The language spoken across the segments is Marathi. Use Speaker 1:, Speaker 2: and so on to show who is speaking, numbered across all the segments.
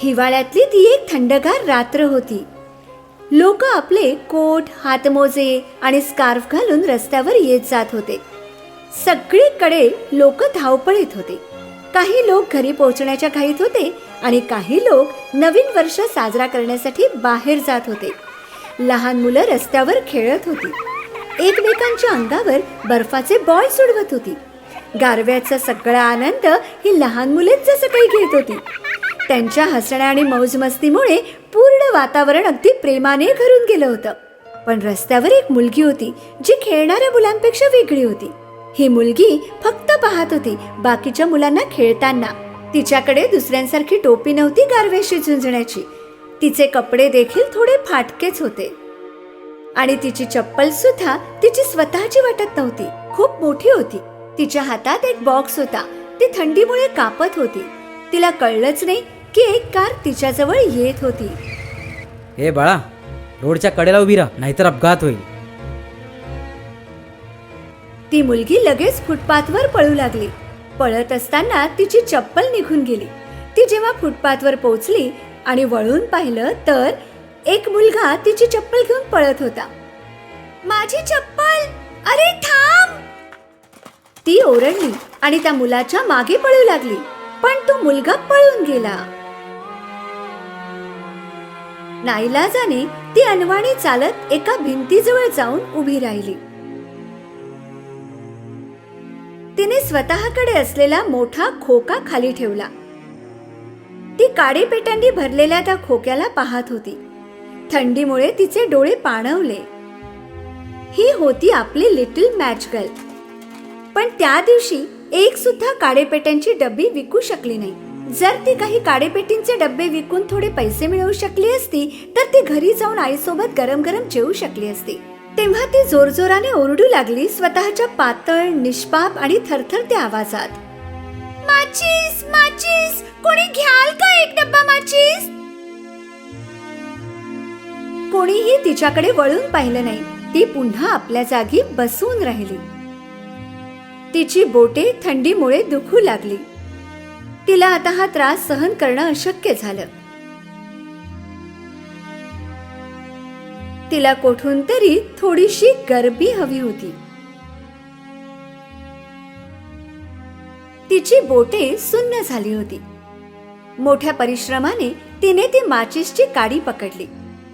Speaker 1: हिवाळ्यातली ती एक थंडगार रात्र होती. लोक आपले कोट, हातमोजे आणि स्कार्फ घालून रस्त्यावर येत जात होते. सगळीकडे लोक धावपळीत होते. काही लोक घरी पोहोचण्याच्या घाईत होते आणि काही लोक नवीन वर्ष साजरा करण्यासाठी बाहेर जात होते. लहान मुलं रस्त्यावर खेळत होती. एकमेकांच्या अंगावर बर्फाचे बॉल सोडवत होती. गारव्याचा सगळा आनंद ही लहान मुलेच जसं काही घेत होती. त्यांच्या हसण्या आणि मौजमस्तीमुळे पूर्ण वातावरण अगदी प्रेमाने भरून गेलं होतं. पण रस्त्यावर एक मुलगी होती जी खेळणाऱ्या मुलांपेक्षा वेगळी होती. ही मुलगी फक्त पाहत होती बाकीच्या मुलांना खेळताना. तिच्याकडे दुसऱ्यांसारखी टोपी नव्हती गारव्याशी झुंजण्याची. तिचे कपडे देखील थोडे फाटकेच होते आणि तिची चप्पल सुद्धा तिची स्वतःची वाटत नव्हती, खूप मोठी होती. तिच्या हातात एक बॉक्स होता. ती थंडीमुळे कापत होती. तिला कळलंच नाही की एक कार तिच्याजवळ येत होती.
Speaker 2: हे बाळा, रोडच्या कडेला उभी राहा, नाहीतर अपघात होईल.
Speaker 1: ती मुलगी लगेच फुटपाथवर पळू लागली. पळत असताना तिची चप्पल निघून गेली. ती जेव्हा फुटपाथवर पोहोचली आणि वळून पाहिलं तर एक मुलगा तिची चप्पल घेऊन पळत होता. माझी चप्पल, अरे थांब! ती ओरडली आणि त्या मुलाच्या मागे पळू लागली, पण तो मुलगा पळून गेला. नाईलाजाने ती अनवाणी चालत एका भिंतीजवळ जाऊन उभी राहिली. तिने स्वतःकडे असलेला मोठा खोका खाली ठेवला. ती काडीपेटांनी भरलेल्या त्या खोक्याला पाहत होती. थंडीमुळे तिचे डोळे पाणवले. ही होती आपली लिटिल मॅच गर्ल. पण त्या दिवशी एक सुद्धा काडेपेट्यांची डब्बी विकू शकली नाही. जर ती काही काडेपेटींचे डब्बे विकून थोडे पैसे मिळवू शकली असती तर ती घरी जाऊन आईसोबत गरम गरम जेवू शकली असती. तेव्हा ती जोरजोराने ओरडू लागली स्वतःच्या पातळ, निष्पाप आणि थरथरत्या आवाजात, माचीस, माचीस, कोणी घ्याल का एक डब्बा माचीस? कोणीही तिच्याकडे वळून पाहिलं नाही. ती पुन्हा आपल्या जागी बसून राहिली. तिची बोटे थंडीमुळे दुखू लागली. तिला आता हा त्रास सहन करणं अशक्य झालं. तिला कोठून तरी थोडीशी गरमी हवी होती. तिची बोटे सुन्न झाली होती. मोठ्या परिश्रमाने तिने ती माचीसची काडी पकडली.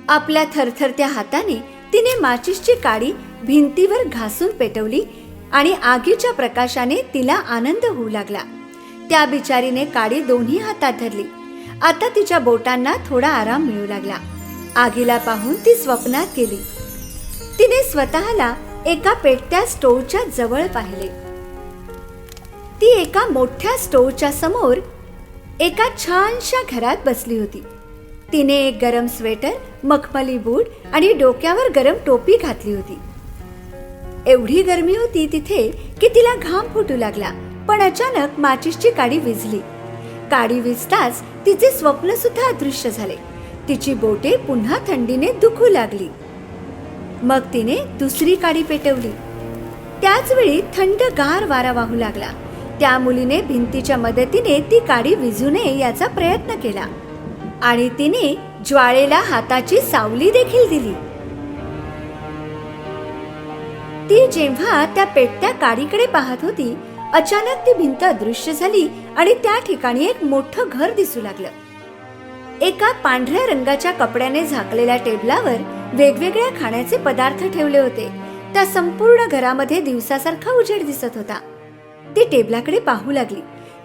Speaker 1: आपल्या थरथरत्या हाताने तिने माचीसची काडी भिंतीवर घासून पेटवली आणि आगीच्या प्रकाशाने तिला आनंद होऊ लागला. त्या बिचारीने काडी दोन्ही हातात धरली. आता तिच्या बोटांना थोडा आराम मिळू लागला. आगीला पाहून ती स्वप्नात गेली. तिने स्वतःला एका पेटत्या स्टोव्हच्या जवळ पाहिले. ती एका मोठ्या स्टोव्हच्या समोर एका छानशा घरात बसली होती. तिने एक गरम स्वेटर, मखमली बूट आणि डोक्यावर गरम टोपी घातली होती. एवढी गरमी होती तिथे की तिला घाम फुटू लागला. पण अचानक माचीसची काडी विझली. काडी विझताच तिचे स्वप्न सुद्धा अदृश्य झाले. तिची बोटे पुन्हा थंडीने दुखू लागली. मग तिने दुसरी काडी पेटवली. त्याच वेळी थंडगार वारा वाहू लागला. त्या मुलीने भिंतीच्या मदतीने ती काडी विझू नये याचा प्रयत्न केला आणि तिने ज्वाळेला हाताची सावली देखील दिली. ती जेव्हा त्या पेटत्या काडीकडे पाहत होती, अचानक ती भिंत अदृश्य झाली आणि त्या ठिकाणी एक मोठं घर दिसू लागलं. एका पांढऱ्या रंगाच्या कपड्याने झाकलेल्या टेबलावर वेगवेगळ्या खाण्याचे पदार्थ ठेवले होते. त्या संपूर्ण घरामध्ये दिवसासारखा उजेड दिसत होता. ती टेबलाकडे पाहू लागली.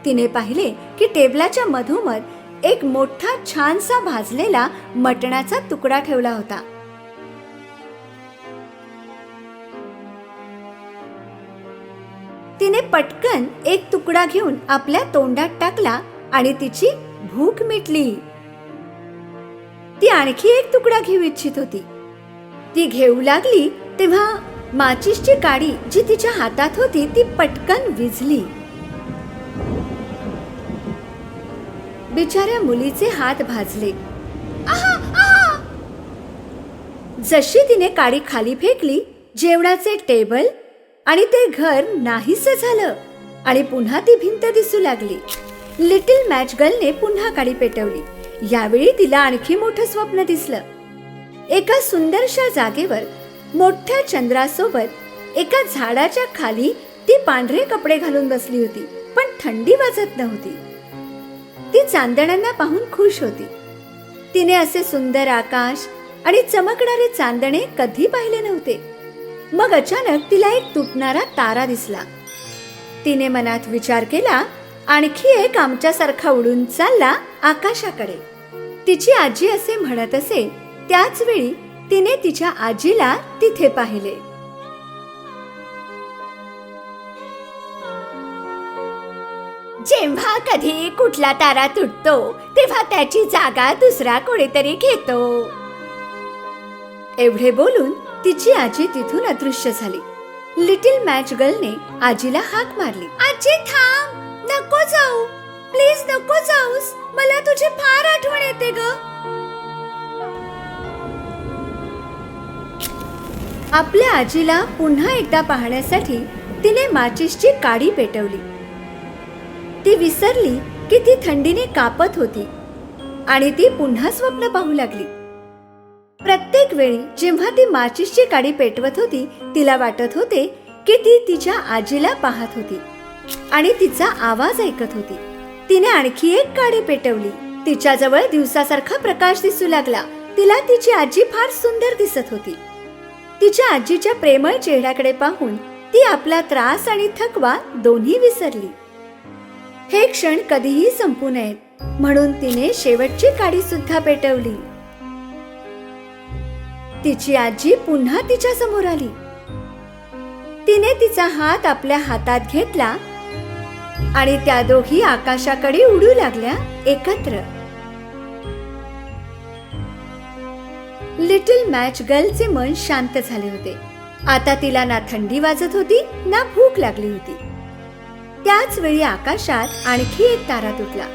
Speaker 1: तिने पाहिले की टेबलाच्या मधोमध एक मोठा छानसा भाजलेला मटणाचा तुकडा ठेवला होता. तिने पटकन एक तुकडा घेऊन आपल्या तोंडात टाकला आणि तिची भूक मिटली. ती आणखी एक तुकडा घेऊ इच्छित होती. ती घेऊ लागली तेव्हा माचीसची काडी जी तिच्या हातात होती ती पटकन विझली. बिचाऱ्या मुलीचे हात भाजले. जशी तिने काडी खाली फेकली, जेवणाचे टेबल आणि ते घर नाहीसं झालं आणि पुन्हा ती भिंत दिसू लागली. लिटिल मॅच गर्लने पुन्हा काडी पेटवली. यावेळी तिला आणखी मोठं स्वप्न दिसलं. एका सुंदरशा जागेवर मोठ्या चंद्रासोबत एका झाडाच्या खाली ती पांढरे कपडे घालून बसली होती, पण थंडी वाजत नव्हती. ती चांदण्यांना पाहून खुश होती. तिने असे सुंदर आकाश आणि चमकणारे चांदणे कधी पाहिले नव्हते. मग अचानक तिला एक तुटणारा तारा दिसला. तिने मनात विचार केला, आणखी एक आमच्यासारखा उडून चालला आकाशाकडे. तिची आजी असे म्हणत असे. त्याच वेळी तिने तिच्या आजीला तिथे पाहिले. जेव्हा कधी कुठला तारा तुटतो तेव्हा त्याची जागा दुसरा कोणीतरी घेतो. एवढे बोलून तिची आजी तिथून अदृश्य झाली. लिटिल मॅच गर्लने आजीला हाक मारली. आजी थांब, नको जाऊ, प्लीज नको जाऊस, मला तुझी फार आठवण येते ग. आपल्या आजीला पुन्हा एकदा पाहण्यासाठी तिने माचीसची काडी पेटवली. ती विसरली की ती थंडीने कापत होती आणि ती पुन्हा स्वप्न पाहू लागली. प्रत्येक वेळी जेव्हा ती माचीसची काडी पेटवत होती तिला वाटत होते की ती तिच्या आजीला पाहत होती आणि तिचा आवाज ऐकत होती. तिने आणखी एक काडी पेटवली. तिच्याजवळ दिवसासारखा प्रकाश दिसू लागला. तिला तिची आजी फार सुंदर दिसत होती. तिच्या आजीच्या प्रेमळ चेहऱ्याकडे पाहून ती आपला त्रास आणि थकवा दोन्ही विसरली. हे क्षण कधीही संपू नयेत म्हणून तिने शेवटची काडी सुद्धा पेटवली. तिची आजी पुन्हा तिच्या समोर आली. तिने तिचा हात आपल्या हातात घेतला आणि त्या दोघी आकाशाकडे उडू लागल्या एकत्र. लिटिल मॅच गर्लचे मन शांत झाले होते. आता तिला ना थंडी वाजत होती ना भूक लागली होती. त्याच वेळी आकाशात आणखी एक तारा तुटला.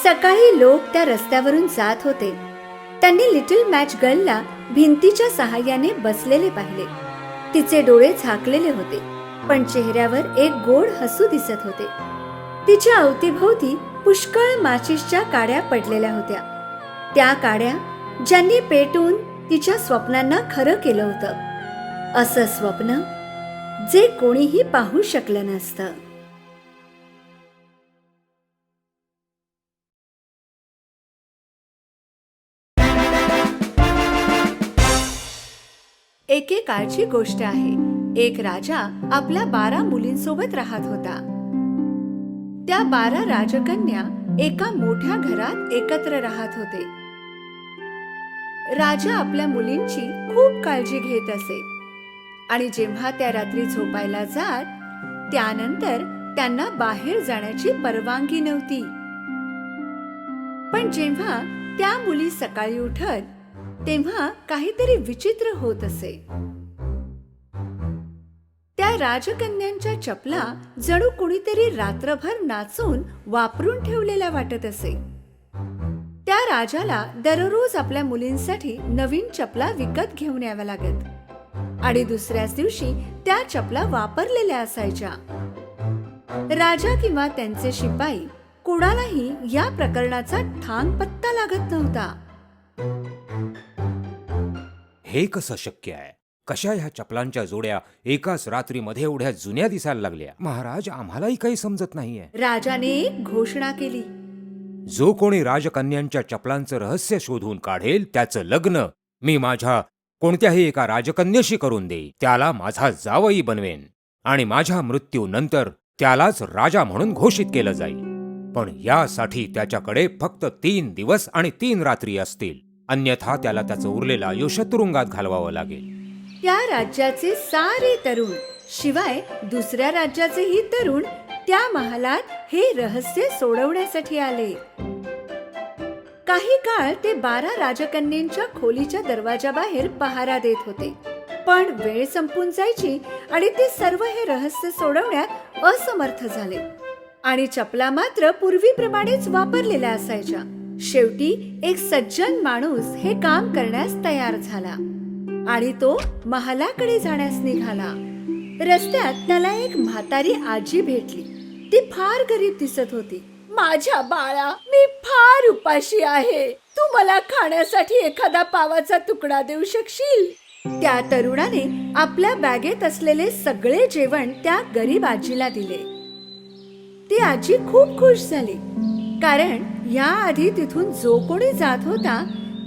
Speaker 1: सकाळी लोक त्या रस्त्यावरून जात होते. त्यांनी लिटिल मॅच गर्लला भिंतीच्या सहाय्याने बसलेले पाहिले. तिचे डोळे झाकलेले होते, पण चेहऱ्यावर एक गोड हसू दिसत होते. तिच्या अवतीभोवती पुष्कळ माचीसच्या काड्या पडलेल्या होत्या. त्या काड्या ज्यांनी पेटून तिच्या स्वप्नांना खरं केलं होतं. असं स्वप्न जे कोणीही पाहू शकलं नसतं. एकेकाळची गोष्ट आहे. एक राजा आपल्या 12 मुलींसोबत राहत होता. त्या 12 राजकन्या एका मोठ्या घरात एकत्र राहत होते. राजा आपल्या मुलींची खूप काळजी घेत असे आणि जेव्हा त्या रात्री झोपायला जात त्यानंतर त्यांना बाहेर जाण्याची परवानगी नव्हती. पण जेव्हा त्या मुली सकाळी उठत तेव्हा काहीतरी विचित्र होत असे. त्या राजकन्यांच्या चपला जणू कुणीतरी रात्रभर नाचून वापरून ठेवलेल्या वाटत असे. त्या राजाला दररोज आपल्या मुलींसाठी नवीन चपला विकत घेऊन याव्या लागत आणि दुसऱ्याच दिवशी त्या चपला वापरलेल्या असायच्या. राजा किंवा त्यांचे शिपाई कोणालाही या प्रकरणाचा ठाम पत्ता लागत नव्हता.
Speaker 3: हे कसं शक्य आहे? कशा ह्या चपलांच्या जोड्या एकाच रात्रीमध्ये एवढ्या जुन्या दिसायला लागल्या? महाराज, आम्हालाही काही समजत नाहीये.
Speaker 1: राजाने एक घोषणा केली.
Speaker 3: जो कोणी राजकन्यांच्या चपलांचं रहस्य शोधून काढेल त्याचं लग्न मी माझ्या कोणत्याही एका राजकन्येशी करून देईन. त्याला माझा जावई बनवेन आणि माझ्या मृत्यूनंतर त्यालाच राजा म्हणून घोषित केलं जाईल. पण यासाठी त्याच्याकडे फक्त 3 दिवस आणि 3 रात्री असतील, अन्यथा त्याला त्याचं उरलेलं आयुष्य तुरुंगात घालवावं लागेल.
Speaker 1: त्या राज्याचे सारे तरुण शिवाय दुसऱ्या राज्याचेही तरुण त्या महालात हे रहस्य सोडवण्यासाठी आले. काही काळ ते 12 राजकन्यांच्या खोलीच्या दरवाजाबाहेर पहारा देत होते. पण वेळ संपून जायची आणि ते सर्व हे रहस्य सोडवण्यात असमर्थ झाले आणि चपला मात्र पूर्वीप्रमाणेच वापरलेल्या असायच्या. शेवटी एक सज्जन माणूस हे काम करण्यास तयार झाला आणि तो महालाकडे जाण्यास निघाला. रस्त्यात त्याला एक म्हातारी आजी भेटली. ती फार गरीब दिसत होती. माझ्या बाळा, मी फार उपाशी आहे. तू मला खाण्यासाठी एखादा पावाचा तुकडा देऊ शकशील? त्या तरुणाने आपल्या बॅगेत असलेले सगळे जेवण त्या गरीब आजीला दिले. ती आजी खूप खुश झाली, कारण याआधी तिथून जो कोणी जात होता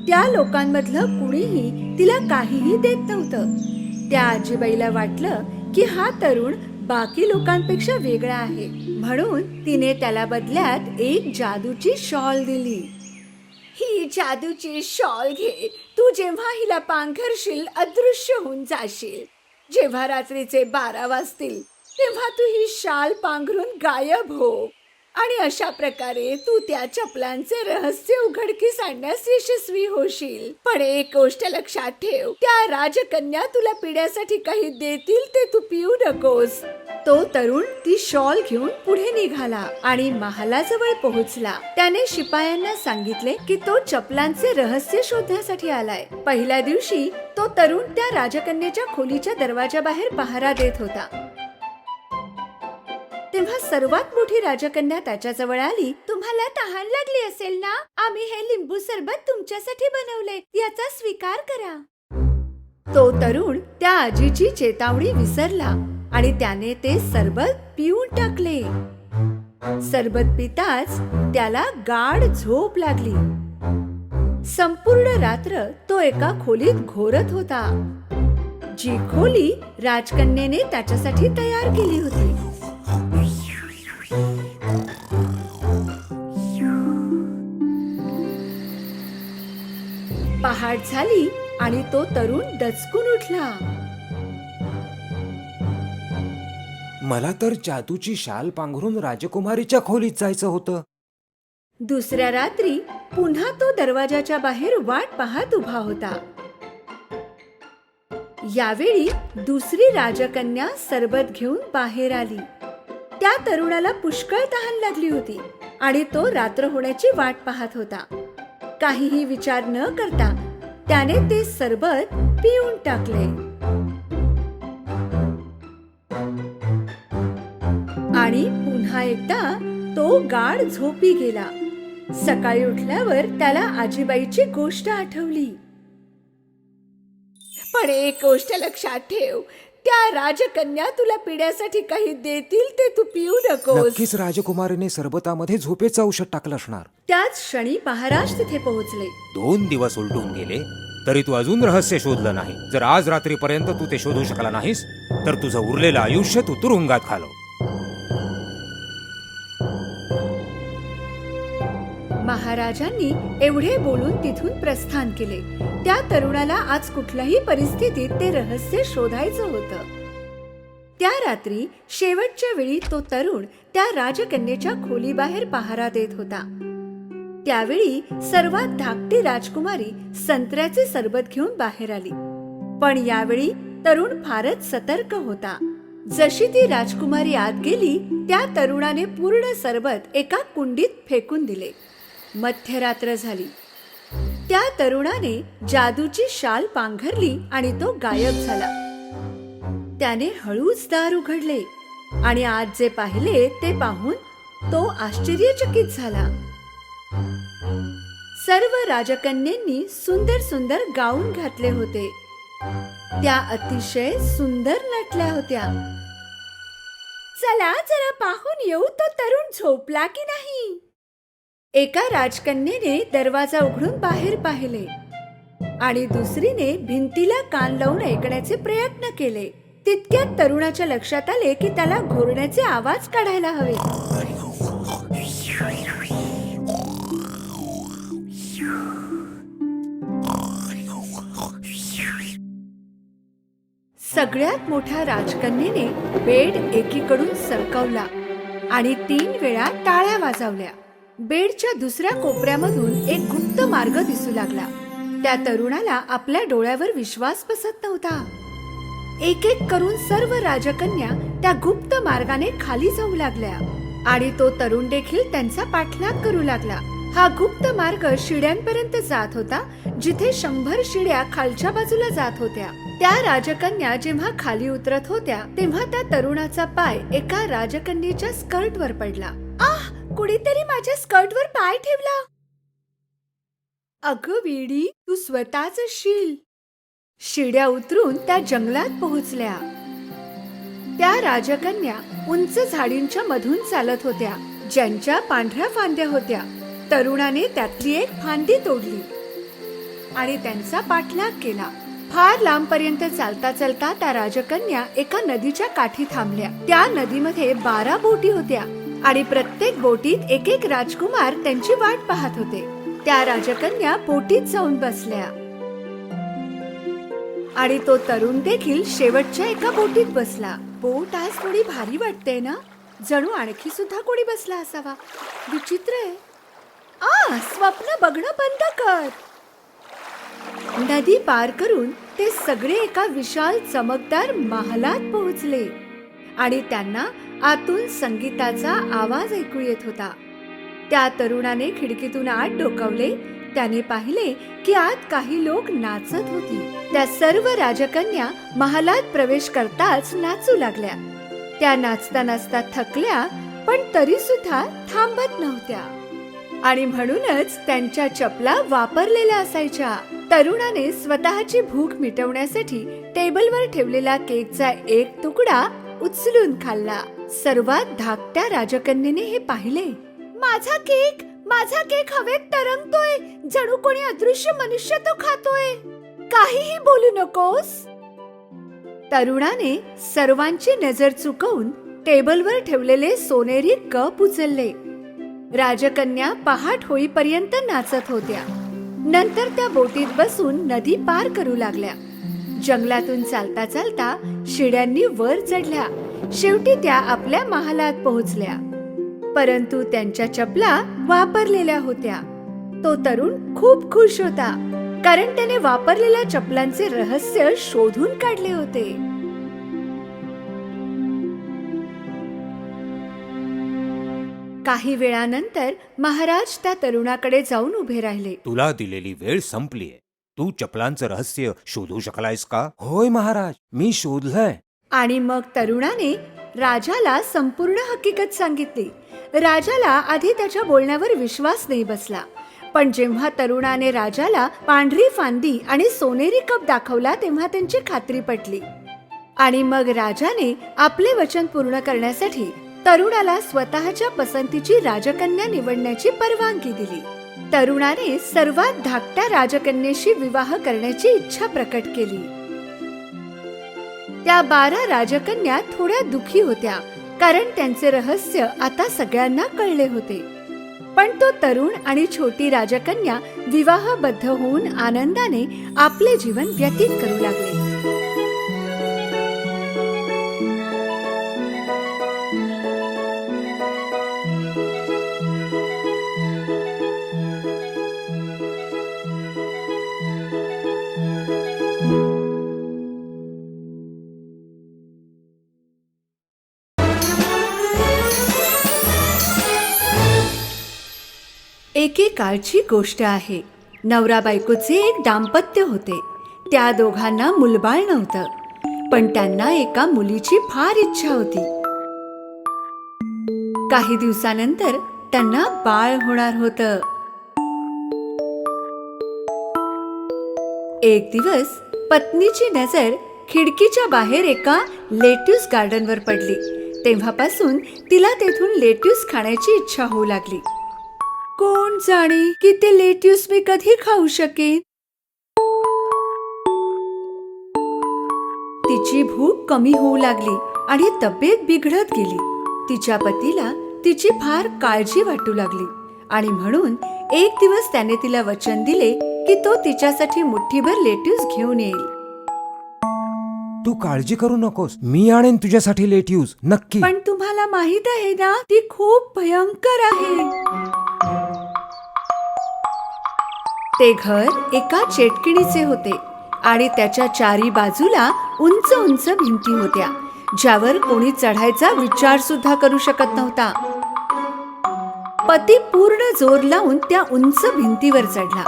Speaker 1: त्या लोकांमधलं कुणीही तिला काहीही देत नव्हतं. त्या आजीबाईला वाटलं की हा तरुण बाकी लोकांपेक्षा वेगळा आहे, म्हणून तिने त्याला बदल्यात एक जादूची शॉल दिली. ही जादूची शॉल घे. तू जेव्हा हिला पांघरशील अदृश्य होऊन जाशील. जेव्हा रात्रीचे 12 वाजतील तेव्हा तू ही शाल पांघरून गायब हो, आणि अशा प्रकारे तू त्या चपलांचे रहस्य उघडकीस आणण्यास यशस्वी होशील. पण एक गोष्ट लक्षात ठेव, त्या राजकन्या तुला पिण्यासाठी काही देतील ते तू पिऊ नकोस. तो तरुण ती शॉल घेऊन पुढे निघाला आणि महालाजवळ पोहोचला. त्याने शिपायांना सांगितले की तो चपलांचे रहस्य शोधण्यासाठी आलाय. पहिल्या दिवशी तो तरुण त्या राजकन्येच्या खोलीच्या दरवाजाबाहेर पहारा देत होता. तेव्हा सर्वात मोठी राजकन्या त्याच्याजवळ आली. तुम्हाला तहान लागली असेल ना? आम्ही हे लिंबू सरबत तुमच्यासाठी बनवले, याचा स्वीकार करा. तो तरुण त्या आजीची चेतावणी विसरला आणि त्याने ते सरबत पिऊन टाकले. सरबत पिताच त्याला गाढ झोप लागली. संपूर्ण रात्र तो एका खोलीत घोरत होता, जी खोली राजकन्येने त्याच्यासाठी तयार केली होती. पहाट झाली आणि तो तरुण दचकून उठला.
Speaker 3: मला तर जादूची शाल पांघरून राजकुमारीच्या खोलीत जायचं होतं.
Speaker 1: दुसऱ्या रात्री पुन्हा तो दरवाजाच्या बाहेर वाट पाहत उभा होता. यावेळी दुसरी राजकन्या सरबत घेऊन बाहेर आली. त्या तरुणाला पुष्कळ तहान लागली होती आणि तो रात्र होण्याची वाट पाहत होता. काहीही विचार न करता त्याने ते सरबत पिऊन टाकले. आणि पुन्हा एकदा तो गाढ झोपी गेला. सकाळी उठल्यावर त्याला आजीबाईची गोष्ट आठवली. पण एक गोष्ट लक्षात ठेव, त्या राजकन्या तुला पिण्यासाठी काही देतील ते तू पिऊ नकोस.
Speaker 3: नक्कीच राजकुमारीने सरबतामध्ये झोपेचं औषध टाकलं असणार.
Speaker 1: त्याच क्षणी महाराज तिथे पोहोचले.
Speaker 3: 2 दिवस उलटून गेले तरी तू अजून रहस्य शोधलं नाही. जर आज रात्रीपर्यंत तू ते शोधू शकला नाहीस तर तुझं उरलेलं आयुष्य तू तुरुंगात घालव.
Speaker 1: महाराजांनी एवढे बोलून तिथून प्रस्थान केले. त्या तरुणाला आज कुठल्याही परिस्थितीत ते रहस्य शोधायचं होतं. त्या रात्री शेवटच्या वेळी तो तरुण त्या राजकन्येच्या खोलीबाहेर पहारा देत होता. त्यावेळी सर्वात धाकटी राजकुमारी संत्र्याचे सरबत घेऊन बाहेर आली. पण यावेळी तरुण फारच सतर्क होता. जशी ती राजकुमारी आत गेली, त्या तरुणाने पूर्ण सरबत एका कुंडीत फेकून दिले. मध्यरात्र झाली. त्या तरुणाने जादूची शाल पांघरली आणि तो गायब झाला. त्याने हळूच दार उघडले आणि आज जे पाहिले ते पाहून तो आश्चर्यचकित झाला. सर्व राजकन्यांनी सुंदर सुंदर गाऊन घातले होते. त्या अतिशय सुंदर नटल्या होत्या. चला जरा पाहून येऊ, तो तरुण झोपला की नाही. एका राजकन्येने दरवाजा उघडून बाहेर पाहिले आणि दुसरीने भिंतीला कान लावून ऐकण्याचे प्रयत्न केले. तितक्यात तरुणाच्या लक्षात आले की त्याला घोरण्याचे आवाज काढायला हवे. सगळ्यात मोठ्या राजकन्येने बेड एकीकडून सरकवला आणि 3 वेळा टाळ्या वाजवल्या. बेडच्या दुसऱ्या कोपऱ्यामधून एक गुप्त मार्ग दिसू लागला. त्या तरुणाला आपल्या डोळ्यावर विश्वास बसत नव्हता. एक एक करून सर्व राजकन्या त्या गुप्त मार्गाने खाली जाऊ लागल्या आणि तो तरुण देखील त्यांचा पाठलाग करू लागला. हा गुप्त मार्ग शिड्यांपर्यंत जात होता, जिथे 100 शिड्या खालच्या बाजूला जात होत्या. त्या राजकन्या जेव्हा खाली उतरत होत्या तेव्हा त्या तरुणाचा पाय एका राजकन्येच्या स्कर्टवर पडला. आह, कुणीतरी माझ्या स्कर्टवर पाय ठेवला. अगं वेडी, तू स्वतःच शील. शिड्या उतरून त्या जंगलात पोहोचल्या. त्या राजकन्या उंच झाडींच्या मधून चालत होत्या, ज्यांच्या पांढऱ्या फांद्या होत्या. तरुणाने त्यातली एक फांदी तोडली आणि त्यांचा पाठलाग केला. फार लांबपर्यंत चालता चालता त्या राजकन्या एका नदीच्या काठी थांबल्या. त्या नदीमध्ये 12 बोटी होत्या आणि प्रत्येक बोटीत एक एक राजकुमार त्यांची वाट पाहत होते. त्या राजकन्या बोटीत जाऊन बसल्या आणि तो तरुण देखील शेवटच्या एका बोटीत बसला. बोट आज थोडी भारी वाटते ना, जणू आणखी सुद्धा कोणी बसला असावा. विचित्र आहे. स्वप्न बघणं बंद कर. नदी पार करून ते सगळे एका विशाल चमकदार महालात पोहोचले आणि त्यांना आतून संगीताचा आवाज ऐकू येत होता. त्या तरुणाने खिडकीतून आत डोकावले. त्याने पाहिले की आत काही लोक नाचत होती. त्या सर्व राजकन्या महालात प्रवेश करताच नाचू लागल्या. त्या नाचता नाचता थकल्या, पण तरी सुद्धा थांबत नव्हत्या आणि म्हणूनच त्यांच्या चपला वापरलेल्या असायच्या. तरुणाने स्वतःची भूक मिटवण्यासाठी टेबलवर ठेवलेला केकचा एक तुकडा उचलून खाल्ला. सर्वात धाकट्या राजकन्येने हे पाहिले. माझा केक हवेत तरंगतोय, जणू कोणी अदृश्य मनुष्य तो खातोय. काहीही बोलू नकोस. तरुणाने सर्वांची नजर चुकवून टेबलवर ठेवलेले सोनेरी कप उचलले. राजकन्या पहाट होईपर्यंत नाचत होत्या. नंतर त्या बोटीत बसून नदी पार करू लागल्या. जंगलातून चालता चालता शिड्यांनी वर चढल्या. शेवटी त्या आपल्या महालात पोहोचल्या, परंतु त्यांच्या चपला वापरलेल्या होत्या. तो तरुण खूप खुश होता, कारण त्याने वापरलेल्या चपलांचे रहस्य शोधून काढले होते. काही वेळानंतर महाराज त्या तरुणाकडे जाऊन उभे राहिले.
Speaker 3: तुला दिलेली वेळ संपलीये. तू चपलांचं रहस्य शोधू शकलायस का? होय महाराज, मी शोधलंय.
Speaker 1: आणि मग तरुणाने राजाला संपूर्ण हकीकत सांगितली. राजाला आधी त्याच्या बोलण्यावर विश्वास नाही बसला, पण जेव्हा तरुणाने राजाला पांढरी फांदी आणि सोनेरी कप दाखवला तेव्हा त्यांची खात्री पटली. आणि मग राजाने आपले वचन पूर्ण करण्यासाठी तरुणाला स्वतःच्या पसंतीची राजकन्या निवडण्याची परवानगी दिली. तरुणाने सर्वात धाकट्या राजकन्येशी विवाह करण्याची इच्छा प्रकट केली. त्या 12 राजकन्या थोड्या दुखी होत्या, कारण त्यांचे रहस्य आता सगळ्यांना कळले होते. पण तो तरुण आणि छोटी राजकन्या विवाहबद्ध होऊन आनंदाने आपले जीवन व्यतीत करू लागले. एकेकाळची गोष्ट आहे. नवरा बायकोचे एक दाम्पत्य होते. त्या दोघांना मुलबाळ नव्हतं, पण त्यांना एका मुलीची फार इच्छा होती. काही दिवसानंतर त्यांना बाळ होणार होतं. एक दिवस पत्नीची नजर खिडकीच्या बाहेर एका लेट्यूस गार्डनवर पडली. तेव्हापासून तिला तेथून लेट्यूस खाण्याची इच्छा होऊ लागली. कोण जाणे की ते लेट्यूस मी कधी खाऊ शकेन. तिची भूक कमी होऊ लागली आणि तब्येत बिघडत गेली. तिच्या पतीला तिची फार काळजी वाटू लागली आणि म्हणून एक दिवस त्याने तिला वचन दिले की तो तिच्यासाठी मुठ्ठीभर लेट्यूस घेऊन येईल.
Speaker 3: तू काळजी करू नकोस, मी आणेन तुझ्यासाठी लेट्यूस, नक्की.
Speaker 1: पण तुम्हाला माहित आहे ना, ती खूप भयंकर आहे. ते घर एका चेटकिणीचे होते आणि त्याच्या चारी बाजूला उंच उंच भिंती होत्या, ज्यावर कोणी चढायचा विचार सुद्धा करू शकत नव्हता. पती पूर्ण जोर लावून त्या उंच भिंतीवर चढला.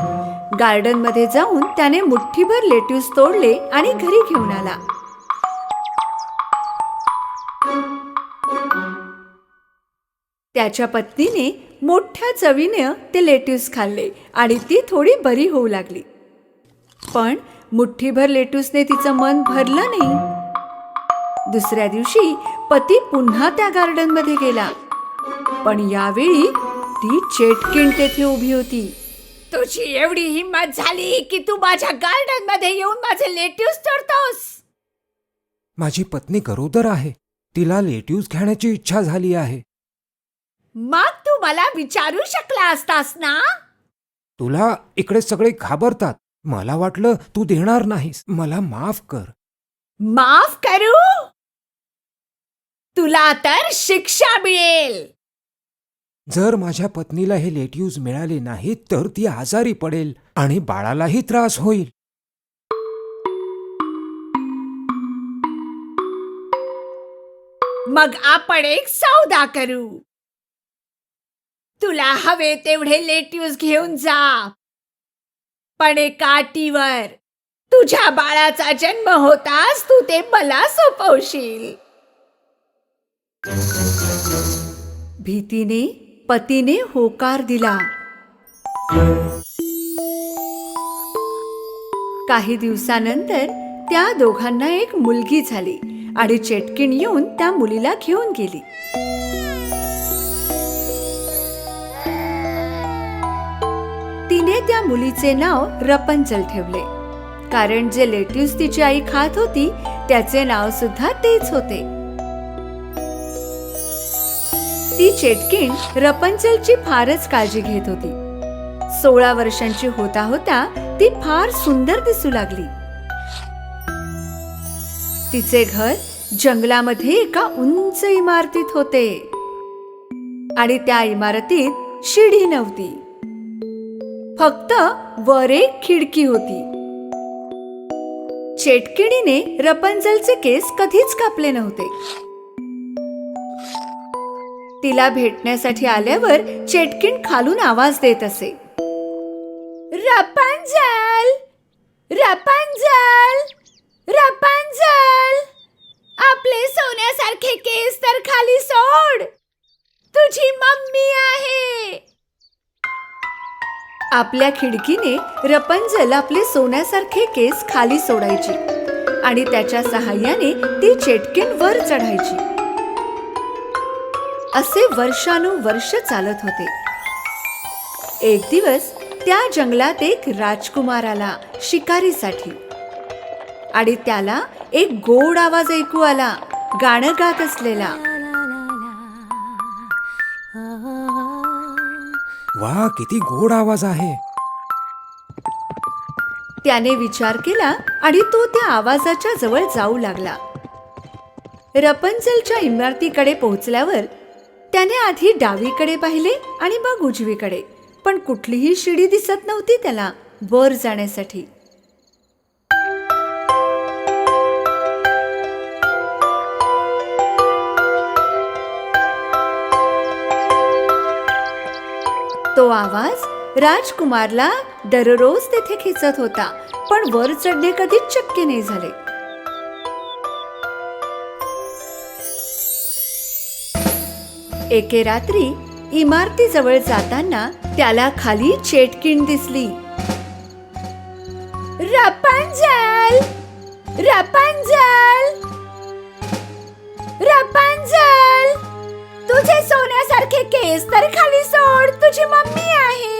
Speaker 1: गार्डन मध्ये जाऊन त्याने मुठ्ठीभर लेट्यूस तोडले आणि घरी घेऊन आला. त्याच्या पत्नीने मोठ्या चवीने ते लेट्यूस खाल्ले आणि ती थोडी बरी होऊ लागली. पण मुठ्ठीभर लेट्यूसने तिचं मन भरलं नाही. दुसऱ्या दिवशी पती पुन्हा त्या गार्डन मध्ये गेला, पण यावेळी ती चेटकीण तेथे उभी होती. तुझी एवढी हिंमत झाली की तू माझ्या गार्डन मध्ये येऊन माझे लेट्यूस तोडतोस?
Speaker 3: माझी पत्नी गरोदर आहे. तिला लेट्यूस खाण्याची इच्छा झाली आहे.
Speaker 1: मग तू मला विचारू शकला असतास ना.
Speaker 3: तुला इकडे सगळे घाबरतात. मला वाटलं तू देणार नाहीस. मला माफ कर.
Speaker 1: माफ करू? तुला तर शिक्षा मिळेल.
Speaker 3: जर माझ्या पत्नीला हे लेट्यूस मिळाले नाहीत तर ती आजारी पडेल आणि बाळालाही त्रास होईल.
Speaker 1: मग आपण एक सौदा करू. तुला हवे तेवढे लेट्यूस घेऊन जा, पण एका अटीवर. तुझ्या बाळाचा जन्म होताच तू ते मला सोपवशील. भीतीने पतीने होकार दिला. काही दिवसानंतर त्या दोघांना एक मुलगी झाली आणि चेटकीण येऊन त्या मुलीला घेऊन गेली. तिने त्या मुलीचे नाव रपंचल ठेवले, कारण जे लेट्यूस तिची आई खात होती त्याचे नाव सुद्धा तेच होते. ती चेटकीण रपंचलची फारच काळजी घेत होती. 16 वर्षांची होता होता ती फार सुंदर दिसू लागली. तिचे घर जंगलामध्ये एका उंच इमारतीत होते आणि त्या इमारतीत शिडी नव्हती. फक्त वर एक खिडकी होती. चेटकिणीने रपंचलचे केस कधीच कापले नव्हते. तिला भेटण्यासाठी आल्यावर चेटकीण खालून आवाज देत असे, रपंचल, रपंचल, रपंचल, आपले सोन्यासारखे केस तर खाली सोड, तुझी मम्मी आहे. आपल्या खिडकीने रपंचल आपले सोन्यासारखे केस खाली सोडायची आणि त्याच्या सहाय्याने ती चेटकीण वर चढायची. असे वर्षानुवर्ष चालत होते. एक दिवस त्या जंगलात एक राजकुमार आला शिकारीसाठी आणि त्याला एक गोड आवाज ऐकू आला, गाणं गात असलेला.
Speaker 3: वा, किती गोड आवाज आहे.
Speaker 1: त्याने विचार केला आणि तो त्या आवाजाच्या जवळ जाऊ लागला. रपंचलच्या इमारतीकडे पोहोचल्यावर त्याने आधी डावीकडे पाहिले आणि मग उजवीकडे, पण कुठलीही शिडी दिसत नव्हती त्याला वर जाण्यासाठी. तो आवाज राजकुमारला दररोज तेथे खेचत होता, पण वर चढणे कधीच शक्य नाही झाले. एके रात्री इमारतीजवळ जाताना त्याला खाली चेटकीण दिसली. रपंचल, रपंचल, रपंचल, तुझे सोन्यासारखे केस तर खाली सोड, तुझी मम्मी आहे.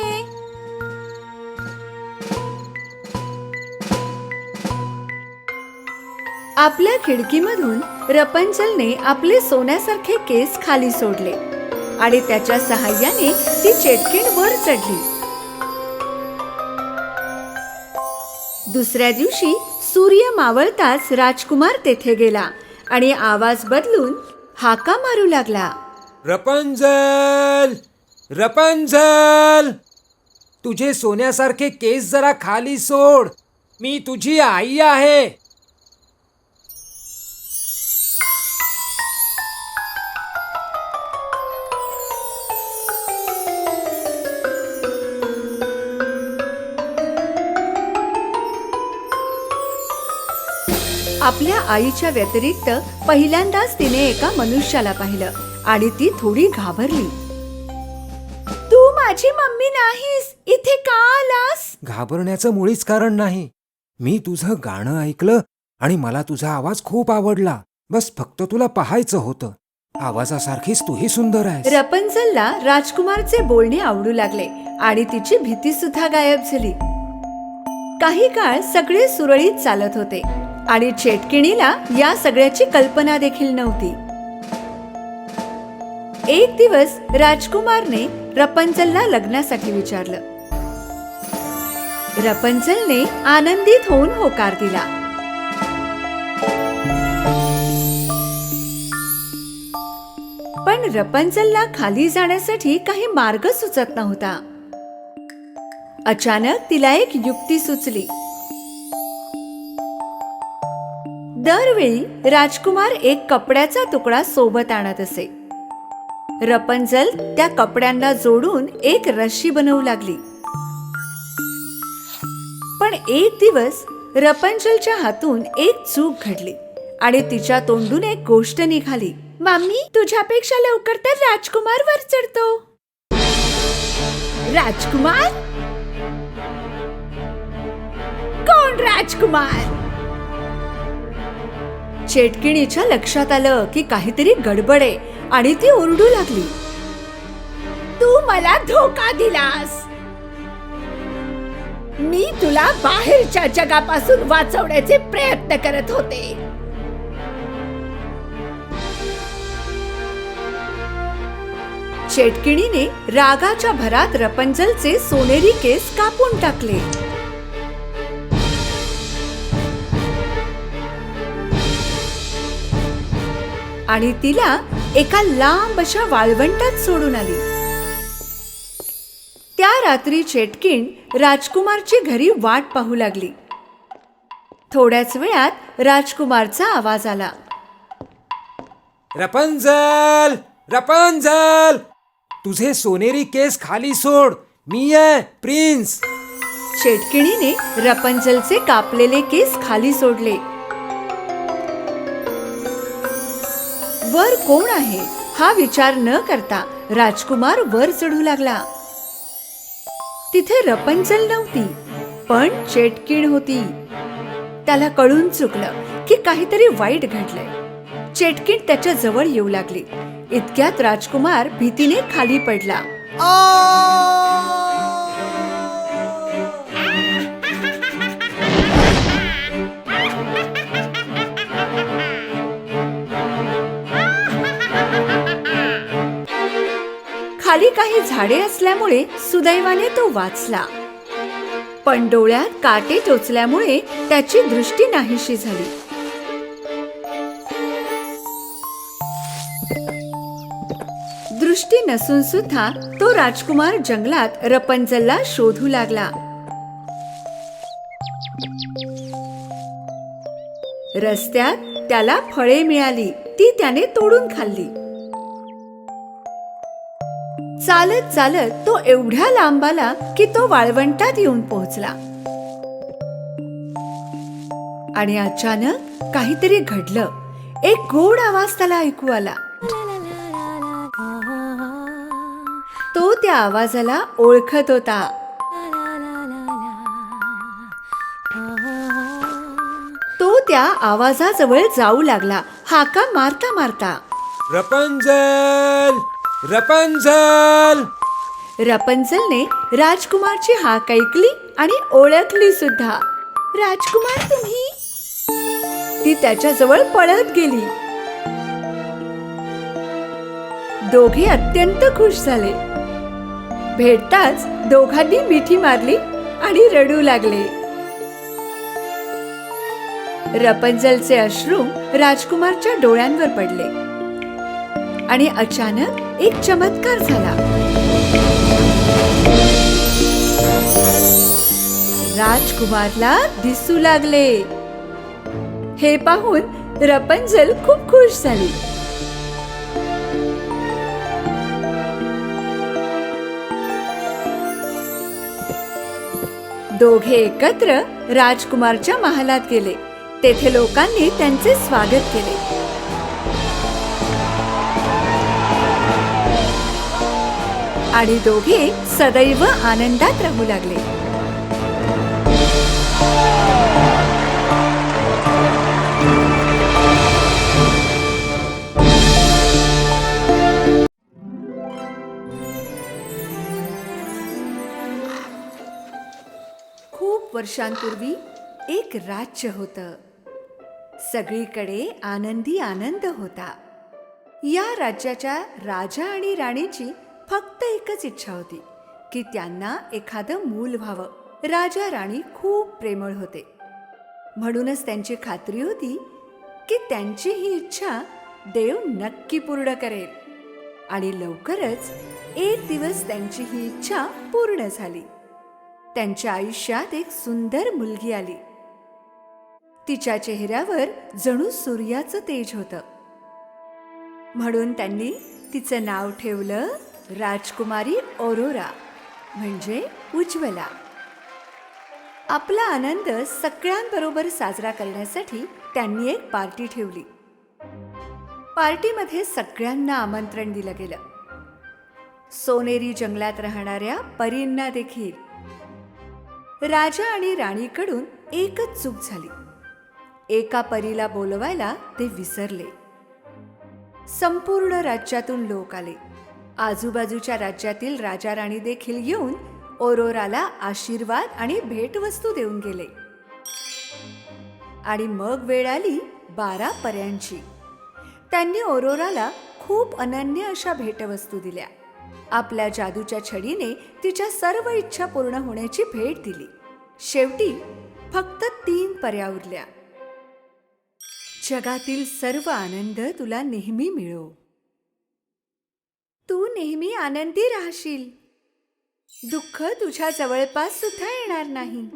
Speaker 1: आपल्या खिडकीमधून रपंचलने आपले सोन्यासारखे केस खाली सोडले आणि त्याच्या सहाय्याने ती चेटकीण वर चढली. दुसऱ्या दिवशी सूर्य मावळताच राजकुमार तेथे गेला आणि आवाज बदलून हाका मारू लागला.
Speaker 3: रपंचल, रपंचल, तुझे सोन्यासारखे केस जरा खाली सोड. मी तुझी आई आहे.
Speaker 1: आपल्या आईच्या व्यतिरिक्त पहिल्यांदाच तिने एका मनुष्याला पाहिलं आणि ती थोडी घाबरली. तू माझी मम्मी नाहीस, इथे का आलास?
Speaker 3: घाबरण्याचं मुळीच कारण नाही. मी तुझं गाणं ऐकलं आणि मला तुझा आवाज खूप आवडला. बस फक्त तुला पाहायचं होतं. आवाजासारखीच तूही सुंदर आहेस.
Speaker 1: रपंझलला राजकुमारचे बोलणे आवडू लागले आणि तिची भीती सुद्धा गायब झाली. काही काळ सगळे सुरळीत चालत होते आणि चेटकिणीला या सगळ्याची कल्पना देखील नव्हती. एक दिवस राजकुमारने रपंझलला लग्नासाठी विचारलं. रपंझलने आनंदित होऊन होकार दिला. पण रपंझलला खाली जाण्यासाठी काही मार्ग सुचत नव्हता. अचानक तिला एक युक्ती सुचली. दरवेळी राजकुमार एक कपड्याचा तुकडा सोबत आणत असे. रपंझल त्या कपड्यांना जोडून एक रश्शी बनवू लागली. पण एक दिवस रपंझलच्या हातून एक चूक घडली आणि तिच्या तोंडून एक गोष्ट निघाली. मम्मी, तुझ्यापेक्षा लवकर तर राजकुमार वर चढतो. राजकुमार? कोण राजकुमार? चेटकिणीच्या लक्षात आलं की काहीतरी गडबड आहे आणि ती ओरडू लागली. तू मला धोका दिलास. मी तुला बाहेरच्या जगापासून वाचवण्याचे प्रयत्न करत होते. चेटकिणीने रागाच्या भरात रपंझलचे सोनेरी केस कापून टाकले. आणि तिला एका लांब अशा वाळवंटात सोडून आली. त्या रात्री चेटकिण राजकुमारची घरी वाट पाहू लागली. थोड्याच वेळात राजकुमारचा आवाज आला.
Speaker 3: रपंझल, रपंझल, तुझे सोनेरी केस खाली सोड. मी आहे प्रिन्स.
Speaker 1: चेटकिणीने रपंझलचे कापलेले केस खाली सोडले. वर कोण आहे हा विचार न करता राजकुमार वर चढू लागला. तिथे रपंझल नव्हती, पण चेटकिण होती. त्याला कळून चुकलं की काहीतरी वाईट घडलंय. चेटकिण त्याच्या जवळ येऊ लागली. इतक्यात राजकुमार भीतीने खाली पडला. खाली काही झाडे असल्यामुळे सुदैवाने तो वाचला. पण डोळ्यात काटे टोचल्यामुळे त्याची दृष्टी नाहीशी झाली. दृष्टी नसून सुद्धा तो राजकुमार जंगलात रपंझलला शोधू लागला. रस्त्यात त्याला फळे मिळाली, ती त्याने तोडून खाल्ली. चालत चालत तो एवढ्या लांब आला की तो वाळवंटात येऊन पोहोचला. आणि अचानक काहीतरी घडलं. एक गोड आवाज त्याला ऐकू आला. तो त्या आवाजाला ओळखत होता. तो त्या आवाजाजवळ जाऊ लागला, हाका मारता मारता.
Speaker 3: रपंझल, रपंझल.
Speaker 1: रपंझलने राजकुमारची हाक ऐकली आणि ओळखली सुद्धा. राजकुमार, तुम्ही? ती त्याच्याजवळ पळत गेली. दोघे अत्यंत खुश झाले. भेटताच दोघांनी मिठी मारली आणि रडू लागले. रपंझलचे अश्रू राजकुमारच्या डोळ्यांवर पडले आणि अचानक एक चमत्कार झाला. राजकुमारला दिसू लागले. हे पाहून रपंझल खूप खुश झाली. दोघे एकत्र राजकुमारच्या महालात गेले. तेथे लोकांनी त्यांचे स्वागत केले. आणि दोघे सदैव आनंदात राहू लागले. खूप वर्षांपूर्वी एक राज्य होतं. सगळीकडे आनंदी आनंद होता. या राज्याच्या राजा आणि राणीची फक्त एकच इच्छा होती की त्यांना एखादं मूल व्हावं. राजा राणी खूप प्रेमळ होते, म्हणूनच त्यांची खात्री होती की त्यांची ही इच्छा देव नक्की पूर्ण करेल. आणि लवकरच एक दिवस त्यांची ही इच्छा पूर्ण झाली. त्यांच्या आयुष्यात एक सुंदर मुलगी आली. तिच्या चेहऱ्यावर जणू सूर्याचं तेज होतं, म्हणून त्यांनी तिचं नाव ठेवलं राजकुमारी ऑरोरा, म्हणजे उज्ज्वला. आपला आनंद सगळ्यांबरोबर साजरा करण्यासाठी त्यांनी एक पार्टी ठेवली. पार्टीमध्ये सगळ्यांना आमंत्रण दिलं गेलं. सोनेरी जंगलात राहणाऱ्या परींना देखील. राजा आणि राणीकडून एकच चूक झाली. एका परीला बोलवायला ते विसरले. संपूर्ण राज्यातून लोक आले. आजूबाजूच्या राज्यातील राजा राणी देखील येऊन ऑरोराला आशीर्वाद आणि भेटवस्तू देऊन गेले. आणि मग वेळ आली 12 पर्यांची. त्यांनी ऑरोराला खूप अनन्य अशा भेटवस्तू दिल्या. आपल्या जादूच्या छडीने तिच्या सर्व इच्छा पूर्ण होण्याची भेट दिली. शेवटी फक्त 3 पर्या उरल्या. जगातील सर्व आनंद तुला नेहमी मिळो. तू नेहमी आनंदी राहशील. दुःख तुझ्या जवळपास सुद्धा येणार नाही.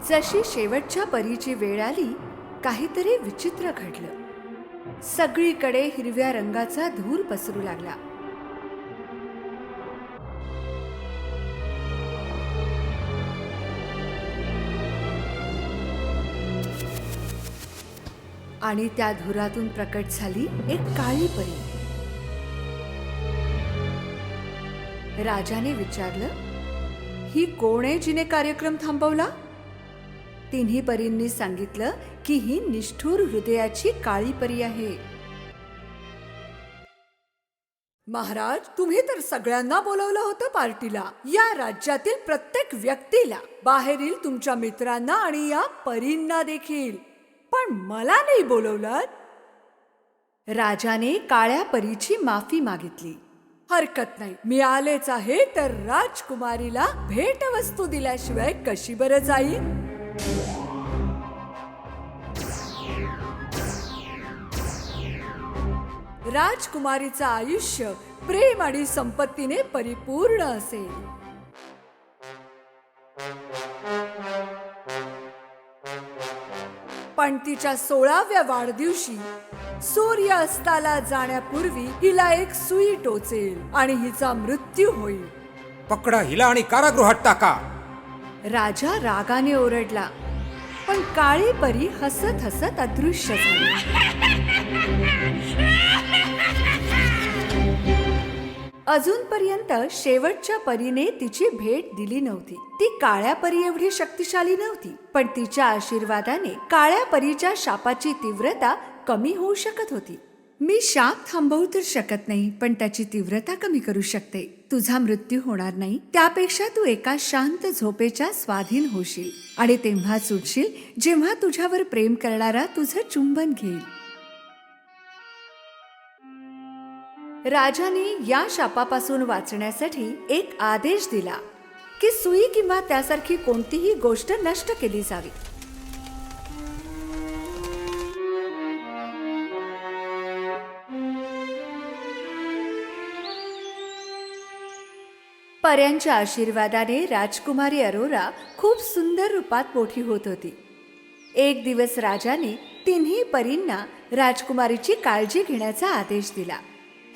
Speaker 1: जशी शेवटच्या परीची वेळ आली, काहीतरी विचित्र घडलं. सगळीकडे हिरव्या रंगाचा धूर पसरू लागला. आणि त्या धुरातून प्रकट झाली एक काळी परी. राजाने विचारलं, ही कोण आहे जिने कार्यक्रम थांबवला? तिन्ही परींनी सांगितलं की ही निष्ठुर हृदयाची काळी परी आहे. महाराज, तुम्ही तर सगळ्यांना बोलवलं होतं पार्टीला. या राज्यातील प्रत्येक व्यक्तीला, बाहेरील तुमच्या मित्रांना आणि या परींना देखील, पण मला नाही बोलवलं. राजाने काळ्या परीची माफी मागितली. हरकत नाही, मी आलेच आहे, तर राजकुमारीला भेटवस्तू दिल्याशिवाय कशी बरं जाईल? राजकुमारीचं आयुष्य प्रेम आणि संपत्तीने परिपूर्ण असेल. पण तिच्या 16व्या वाढदिवशी सूर्य अस्ताला जाण्यापूर्वी हिला एक सुई टोचेल आणि हिचा मृत्यू होईल.
Speaker 3: पकडा हिला आणि कारागृहात टाका.
Speaker 1: राजा रागाने ओरडला, पण काळी परी हसत हसत अदृश्य झाली. अजूनपर्यंत शेवटच्या परीने तिची भेट दिली नव्हती. ती काळ्या परी एवढी शक्तिशाली नव्हती, पण तिच्या आशीर्वादाने काळ्या परीच्या शापाची तीव्रता कमी होऊ शकत होती. मी शाप थांबवू तर शकत नाही, पण त्याची तीव्रता कमी करू शकते. तुझा मृत्यू होणार नाही, त्यापेक्षा तू एका शांत झोपेच्या स्वाधीन होशील. आणि तेव्हाच उठशील जेव्हा तुझ्यावर प्रेम करणारा तुझं चुंबन घेईल. राजाने या शापापासून वाचण्यासाठी एक आदेश दिला की सुई किंवा त्यासारखी कोणतीही गोष्ट नष्ट केली जावी. पर्यांच्या आशीर्वादाने राजकुमारी अरोरा खूप सुंदर रूपात मोठी होत होती. एक दिवस राजाने तिन्ही परींना राजकुमारीची काळजी घेण्याचा आदेश दिला.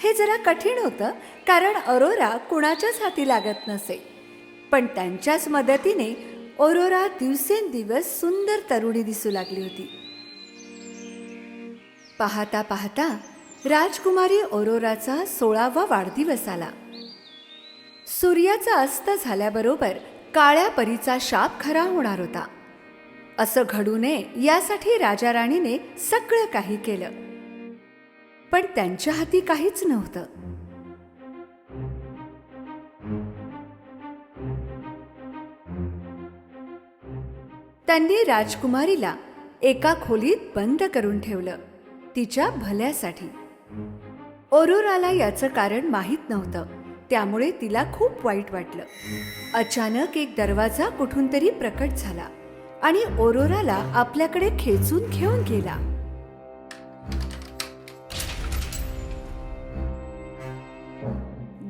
Speaker 1: हे जरा कठीण होतं, कारण अरोरा कुणाच्याच हाती लागत नसे. पण त्यांच्याच मदतीने अरोरा दिवसेंदिवस सुंदर तरुणी दिसू लागली होती. पाहता पाहता राजकुमारी अरोराचा 16वा वाढदिवस आला. सूर्याचा अस्त झाल्याबरोबर काळ्या परीचा शाप खरा होणार होता. असं घडू नये यासाठी राजा राणीने सगळं काही केलं, पण त्यांच्या हाती काहीच नव्हतं. त्यांनी राजकुमारीला एका खोलीत बंद करून ठेवलं, तिच्या भल्यासाठी. अरोराला याचं कारण माहीत नव्हतं, त्यामुळे तिला खूप वाईट वाटलं. अचानक एक दरवाजा कुठून तरी प्रकट झाला आणि अरोराला आपल्याकडे खेचून घेऊन गेला.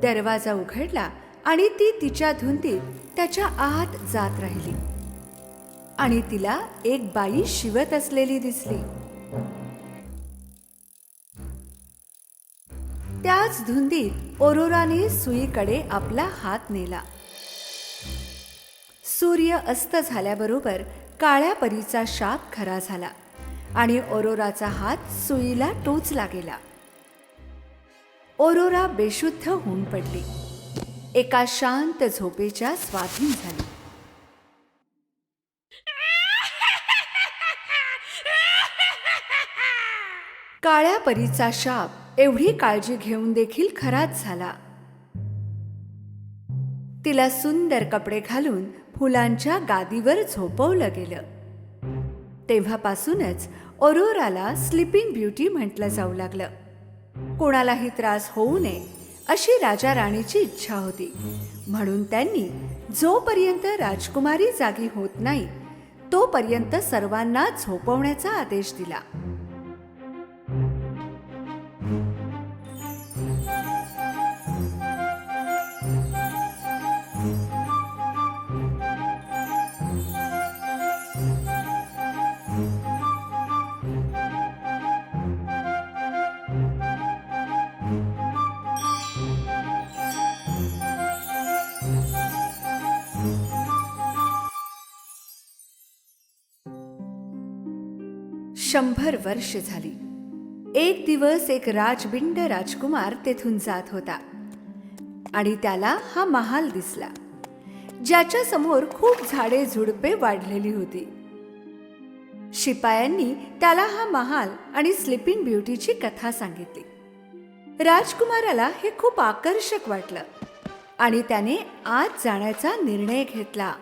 Speaker 1: दरवाजा उघडला आणि ती तिच्या धुंदीत त्याच्या आत जात राहिली आणि तिला एक बाई शिवत असलेली दिसली. त्याच धुंदीत अरोराने सुईकडे आपला हात नेला. सूर्य अस्त झाल्याबरोबर काळ्या परीचा शाप खरा झाला आणि अरोराचा हात सुईला टोचला गेला. अरोरा बेशुद्ध होऊन पडली, एका शांत झोपेच्या स्वाधीन झाली. काळ्या परीचा शाप एवढी काळजी घेऊन देखील खराच झाला. तिला सुंदर कपडे घालून फुलांच्या गादीवर झोपवलं गेलं. तेव्हापासूनच अरोराला स्लीपिंग ब्युटी म्हटलं जाऊ लागलं. कोणालाही त्रास होऊ नये अशी राजा राणीची इच्छा होती, म्हणून त्यांनी जोपर्यंत राजकुमारी जागी होत नाही तोपर्यंत सर्वांना झोपवण्याचा आदेश दिला. शंभर वर्ष झाली. एक दिवस एक राजबिंड राजकुमार तेथून जात होता आणि त्याला हा महाल दिसला, ज्याच्या समोर खूप झाडे झुडपे वाढलेली होती. शिपायांनी त्याला हा महाल आणि स्लीपिंग ब्युटीची कथा सांगितली. राजकुमाराला हे खूप आकर्षक वाटलं आणि त्याने आत जाण्याचा निर्णय घेतला.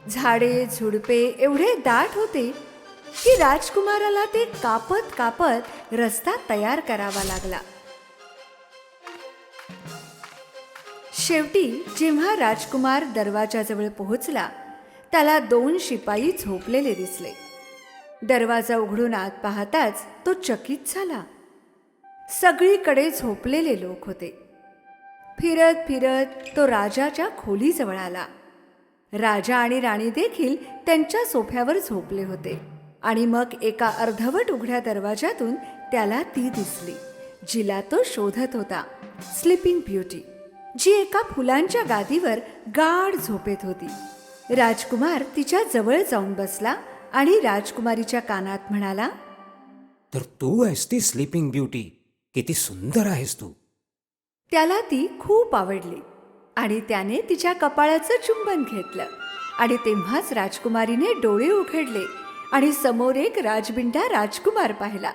Speaker 1: झाडे झुडपे एवढे दाट होते की राजकुमाराला ते कापत कापत रस्ता तयार करावा लागला. शेवटी जेव्हा राजकुमार दरवाजाजवळ पोहोचला, त्याला 2 शिपाई झोपलेले दिसले. दरवाजा उघडून आत पाहताच तो चकित झाला. सगळीकडे झोपलेले लोक होते. फिरत फिरत तो राजाच्या खोलीजवळ आला. राजा आणि राणी देखील त्यांच्या सोफ्यावर झोपले होते आणि मग एका अर्धवट उघड्या दरवाजातून त्याला ती दिसली, जिला तो शोधत होता. स्लीपिंग ब्युटी, जी एका फुलांच्या गादीवर गाढ झोपेत होती. राजकुमार तिच्या जवळ जाऊन बसला आणि राजकुमारीच्या कानात म्हणाला,
Speaker 3: तर तू आहेस ती स्लीपिंग ब्युटी? किती सुंदर आहेस तू.
Speaker 1: त्याला ती खूप आवडली आणि त्याने तिच्या कपाळाचं चुंबन घेतलं आणि तेव्हाच राजकुमारीने डोळे उघडले आणि समोर एक राजबिंडा राजकुमार पाहिला.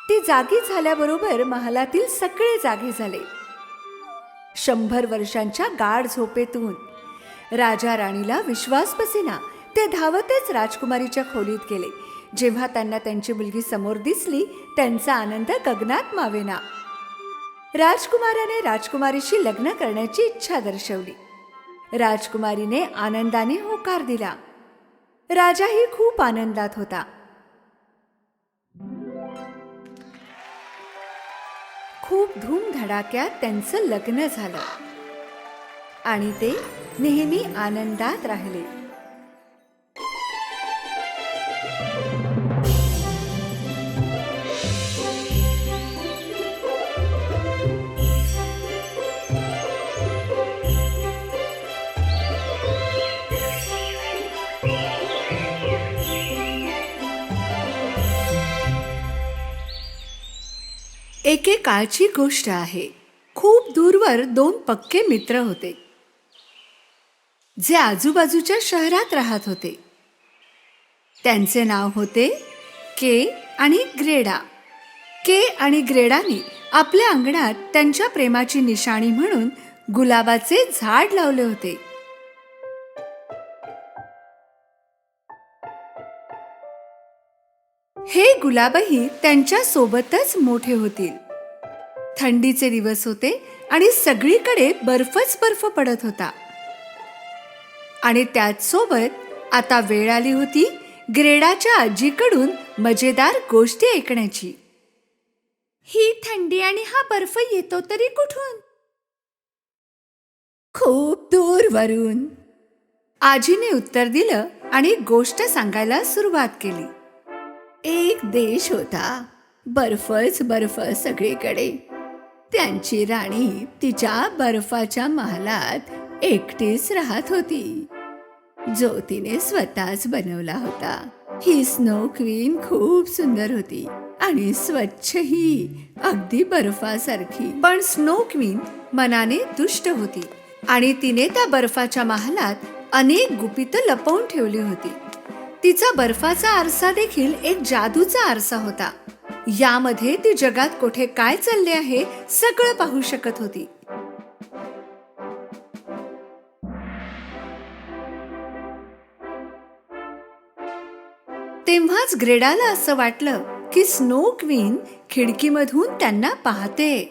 Speaker 1: ती जागी झाल्याबरोबर महालातील सगळे जागे झाले. 100 वर्षांच्या गाढ झोपेतून राजा राणीला विश्वास बसेना. ते धावतच राजकुमारीच्या खोलीत गेले. जेव्हा त्यांना त्यांची मुलगी समोर दिसली, त्यांचा आनंद गगनात मावेना. राजकुमाराने राजकुमारीशी लग्न करण्याची इच्छा दर्शवली. राजकुमारीने आनंदाने होकार दिला. राजाही खूप आनंदात होता. खूप धूमधडाक्यात त्यांचं लग्न झालं आणि ते नेहमी आनंदात राहिले. एकेकाळची गोष्ट आहे. खूप दूरवर दोन पक्के मित्र होते, जे आजूबाजूच्या शहरात राहत होते. त्यांचे नाव होते के आणि ग्रेडा. के आणि ग्रेडाने आपल्या अंगणात त्यांच्या प्रेमाची निशाणी म्हणून गुलाबाचे झाड लावले होते. हे गुलाबही त्यांच्या सोबतच मोठे होतील. थंडीचे दिवस होते आणि सगळीकडे बर्फच बर्फ पडत होता. आणि त्याच सोबत आता वेळ आली होती ग्रेडाच्या आजीकडून मजेदार गोष्टी ऐकण्याची. ही थंडी आणि हा बर्फ येतो तरी कुठून? खूप दूरवरून, आजीने उत्तर दिलं आणि गोष्ट सांगायला सुरुवात केली. एक देश होता, बर्फच बर्फ सगळीकडे. त्यांची राणी तिच्या बर्फाच्या महालात एकटीच राहत होती, जो तिने स्वतःच बनवला होता. ही स्नो क्वीन खूप सुंदर होती आणि स्वच्छही, अगदी बर्फासारखी. पण स्नो क्वीन मनाने दुष्ट होती आणि तिने त्या बर्फाच्या महालात अनेक गुपितं लपवून ठेवली होती. तिचा बर्फाचा आरसा देखील एक जादूचा आरसा होता. यामध्ये ती जगात कुठे काय चालले आहे सगळं पाहू शकत होती. तेव्हाच ग्रेडाला असं वाटलं की स्नो क्वीन खिडकीमधून त्यांना पाहते.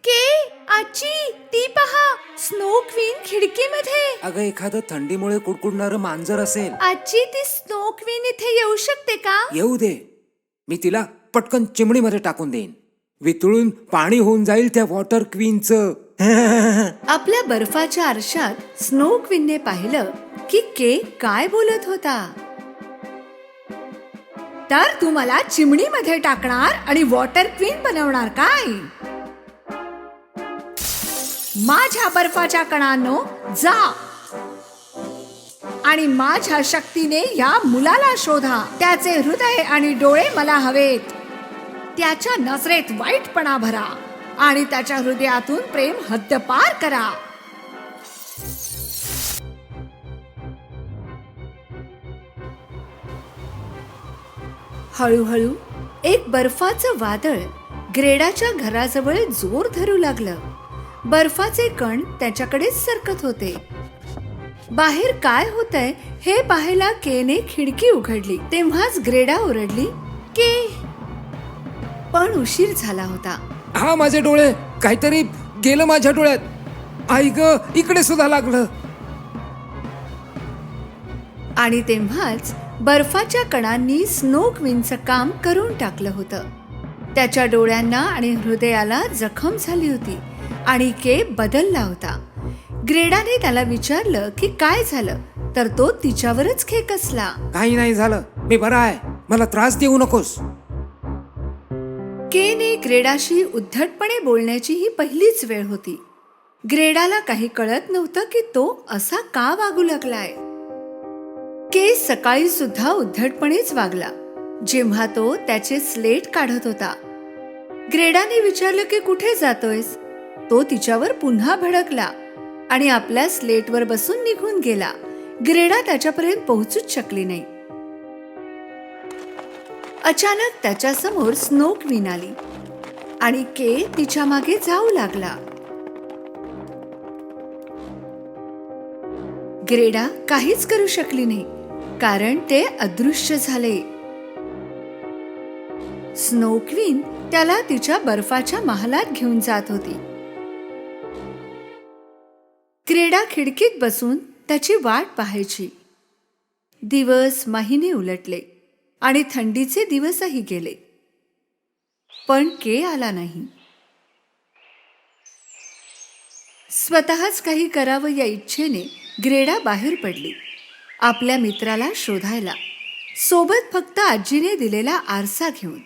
Speaker 1: के आजी, ती पहा, स्नो क्वीन खिडकीमध्ये.
Speaker 3: अगं, एखादं थंडीमुळे कुडकुडणारं मांजर असेल.
Speaker 1: आजी, ती स्नो क्वीन इथे येऊ शकते का?
Speaker 3: येऊ दे, मी तिला पटकन चिमणीमध्ये टाकून देईन. वितळून पाणी होऊन जाईल त्या वॉटर क्वीनचं.
Speaker 1: आपल्या बर्फाच्या आरशात स्नो क्वीनने पाहिलं की के काय बोलत होता. तर तू मला चिमणीमध्ये टाकणार आणि वॉटर क्वीन बनवणार काय? माझ्या बर्फाच्या कणांनो, जा आणि माझ्या शक्तीने या मुलाला शोधा. त्याचे हृदय आणि डोळे मला हवेत. त्याच्या नजरेत वाईटपणा भरा आणि त्याच्या हृदयातून प्रेम हद्दपार करा. हळूहळू एक बर्फाचं वादळ ग्रेडाच्या घराजवळ जोर धरू लागलं. बर्फाचे कण त्याच्याकडेच सरकत होते. बाहेर काय होतंय हे पाहायला केने खिडकी उघडली. तेव्हाच ग्रेडा ओरडली, के. पण उशीर झाला होता.
Speaker 3: हा, माझे डोळे, काहीतरी गेलं माझ्या डोळ्यात. आई ग, इकडे सुद्धा लागलं.
Speaker 1: आणि तेव्हाच बर्फाच्या कणांनी स्नो क्वीनचं काम करून टाकलं होतं. त्याच्या डोळ्यांना आणि हृदयाला जखम झाली होती आणि के बदलला होता. ग्रेडाने त्याला विचारलं की काय झालं, तर तो तिच्यावरच खेकसला.
Speaker 3: काही नाही झालं, मी बरा आहे, मला त्रास देऊ नकोस.
Speaker 1: केने ग्रेडाशी उद्धटपणे बोलण्याची ही पहिलीच वेळ होती. ग्रेडाला काही कळत नव्हतं की तो असा का वागू लागलाय. के सकाळी सुद्धा उद्धटपणेच वागला जेव्हा तो त्याचे स्लेट काढत होता. ग्रेडाने विचारलं की कुठे जातोयस. तो तिच्यावर पुन्हा भडकला आणि आपल्या स्लेटवर बसून निघून गेला. ग्रेडा त्याच्यापर्यंत पोहोचूच शकली नाही. अचानक त्याच्या समोर स्नो क्वीन आली आणि के तिच्या मागे जाऊ लागला. ग्रेडा काहीच करू शकली नाही कारण ते अदृश्य झाले. स्नो क्वीन त्याला तिच्या बर्फाच्या महालात घेऊन जात होती. ग्रेडा खिडकीत बसून त्याची वाट पाहायची. दिवस महिने उलटले आणि थंडीचे दिवसही गेले, पण के आला नाही. स्वतःच काही करावं या इच्छेने ग्रेडा बाहेर पडली आपल्या मित्राला शोधायला, सोबत फक्त आजीने दिलेला आरसा घेऊन.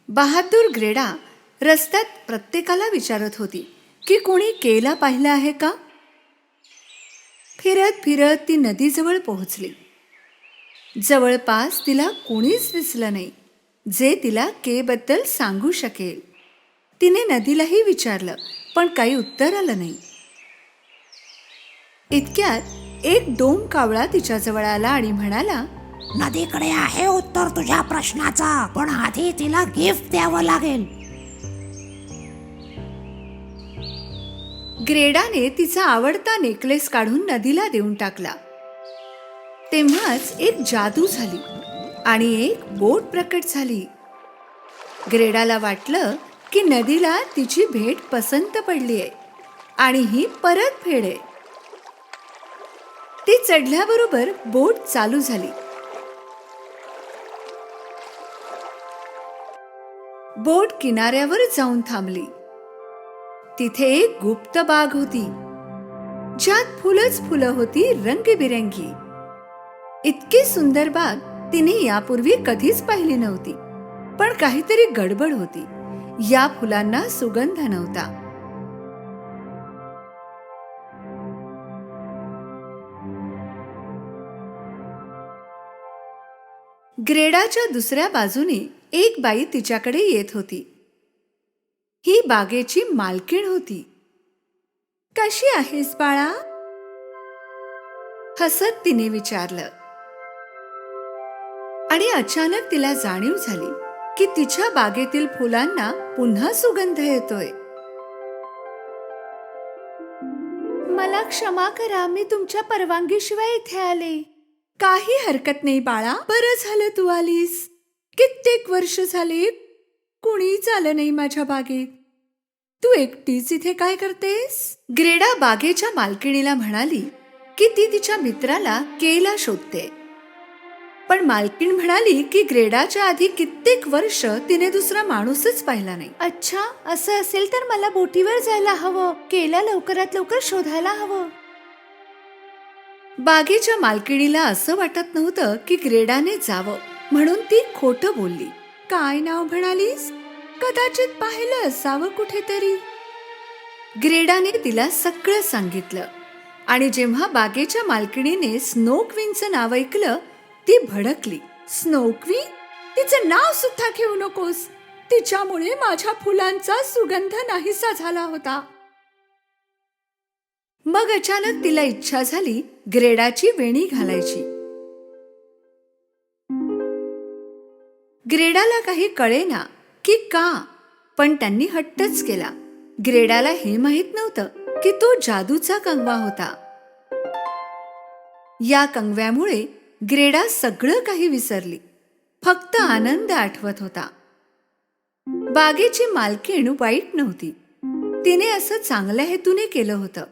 Speaker 1: बहादूर ग्रेडा रस्त्यात प्रत्येकाला विचारत होती की कोणी केला पाहिलं आहे का. फिरत फिरत ती नदीजवळ पोहोचली. जवळपास तिला कोणीच दिसलं नाही जे तिला केबद्दल सांगू शकेल. तिने नदीलाही विचारलं, पण काही उत्तर आलं नाही. इतक्यात एक डोम कावळा तिच्याजवळ आला आणि म्हणाला,
Speaker 4: नदीकडे आहे उत्तर तुझ्या प्रश्नाचा, पण आधी तिला गिफ्ट द्यावं लागेल.
Speaker 1: ग्रेडाने तिचा आवडता नेकलेस काढून नदीला देऊन टाकला. तेव्हाच एक जादू झाली आणि एक बोट प्रकट झाली. ग्रेडाला वाटलं की नदीला तिची भेट पसंत पडलीये आणि ही परत फेड आहे. ती चढल्याबरोबर बोट चालू झाली. बोट किनाऱ्यावर जाऊन थांबली. तिथे एक गुप्त बाग होती ज्यात फुलंच फुलं होती रंगीबिरंगी. इतकी सुंदर बाग तिने यापूर्वी कधीच पाहिली नव्हती. पण काहीतरी गडबड होती. या फुलांना सुगंध नव्हता. ग्रेडाच्या दुसऱ्या बाजूने एक बाई तिच्याकडे येत होती. ही बागेची मालकीण होती. कशी आहेस बाळा? हसत तिने विचारलं. आणि अचानक तिला जाणीव झाली की तिच्या बागेतील फुलांना पुन्हा सुगंध येतोय. मला क्षमा करा, मी तुमच्या परवानगीशिवाय इथे आले. काही हरकत नाही बाळा, बरं झालं तू आलीस. कित्येक वर्ष झाले कुणीच आलं नाही माझ्या बागेत. तू एकटीच इथे काय करतेस? ग्रेडा बागेच्या मालकिणीला म्हणाली की ती तिच्या मित्राला केला शोधते. पण मालकीण म्हणाली की ग्रेडाच्या आधी कित्येक वर्ष तिने दुसरा माणूसच पाहिला नाही. अच्छा, असं असेल तर मला बोटीवर जायला हवं. केला लवकरात लवकर शोधायला हवं. बागेच्या मालकिणीला असं वाटत नव्हतं की ग्रेडाने जावं, म्हणून ती खोटं बोलली. काय नाव म्हणालीस? कदाचित पाहिलं असावं कुठेतरी. ग्रेडाने तिला सगळं सांगितलं आणि जेव्हा बागेच्या मालकिणीने स्नो क्वीनचं नाव ऐकलं ती भडकली. Snow queen? तिचं नाव सुद्धा घेऊ नकोस. तिच्यामुळे माझ्या फुलांचा सुगंध नाहीसा झाला होता. मग अचानक तिला इच्छा झाली ग्रेडाची वेणी घालायची. ग्रेडाला काही कळेना की का, पण त्यांनी हट्टच केला. ग्रेडाला हे माहित नव्हतं की तो जादूचा कंगवा होता. या कंगव्यामुळे ग्रेडा सगळं काही विसरली. फक्त आनंद आठवत होता. बागेची मालकीण वाईट नव्हती. तिने असं चांगल्या हेतूने केलं होतं.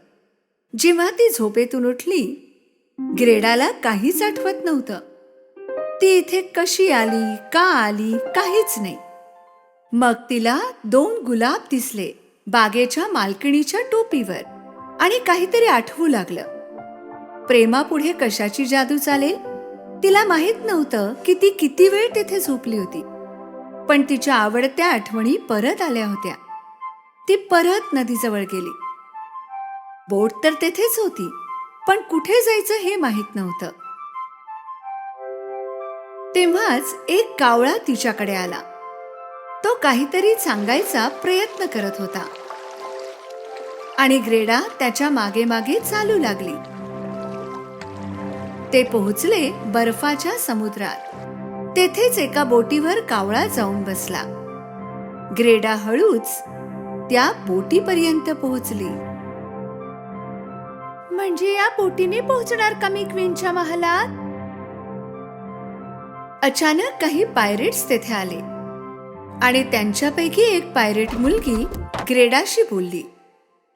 Speaker 1: जेव्हा ती झोपेतून उठली, ग्रेडाला काहीच आठवत नव्हतं. ती इथे कशी आली, का आली, काहीच नाही. मग तिला 2 गुलाब दिसले बागेच्या मालकिणीच्या टोपीवर आणि काहीतरी आठवू लागलं. प्रेमापुढे कशाची जादू चालेल? तिला माहित नव्हतं की ती किती वेळ तिथे झोपली होती. पण तिच्या आवडत्या आठवणी परत आल्या होत्या. ती परत नदीजवळ गेली. बोट तर तेथेच होती, पण कुठे जायचं हे माहित नव्हतं. तेव्हाच एक कावळा तिच्याकडे आला. तो काहीतरी सांगायचा प्रयत्न करत होता आणि ग्रेडा त्याच्या मागे मागे चालू लागली. ते पोहोचले बर्फाच्या समुद्रात. तेथेच एका बोटीवर कावळा जाऊन बसला. ग्रेडा हळूच त्या बोटीपर्यंत पोहोचली. म्हणजे या बोटीने पोहोचणार का मी क्वीनच्या महालात? अचानक काही पायरेट्स तेथे आले आणि त्यांच्यापैकी एक पायरेट मुलगी ग्रेडाशी बोलली.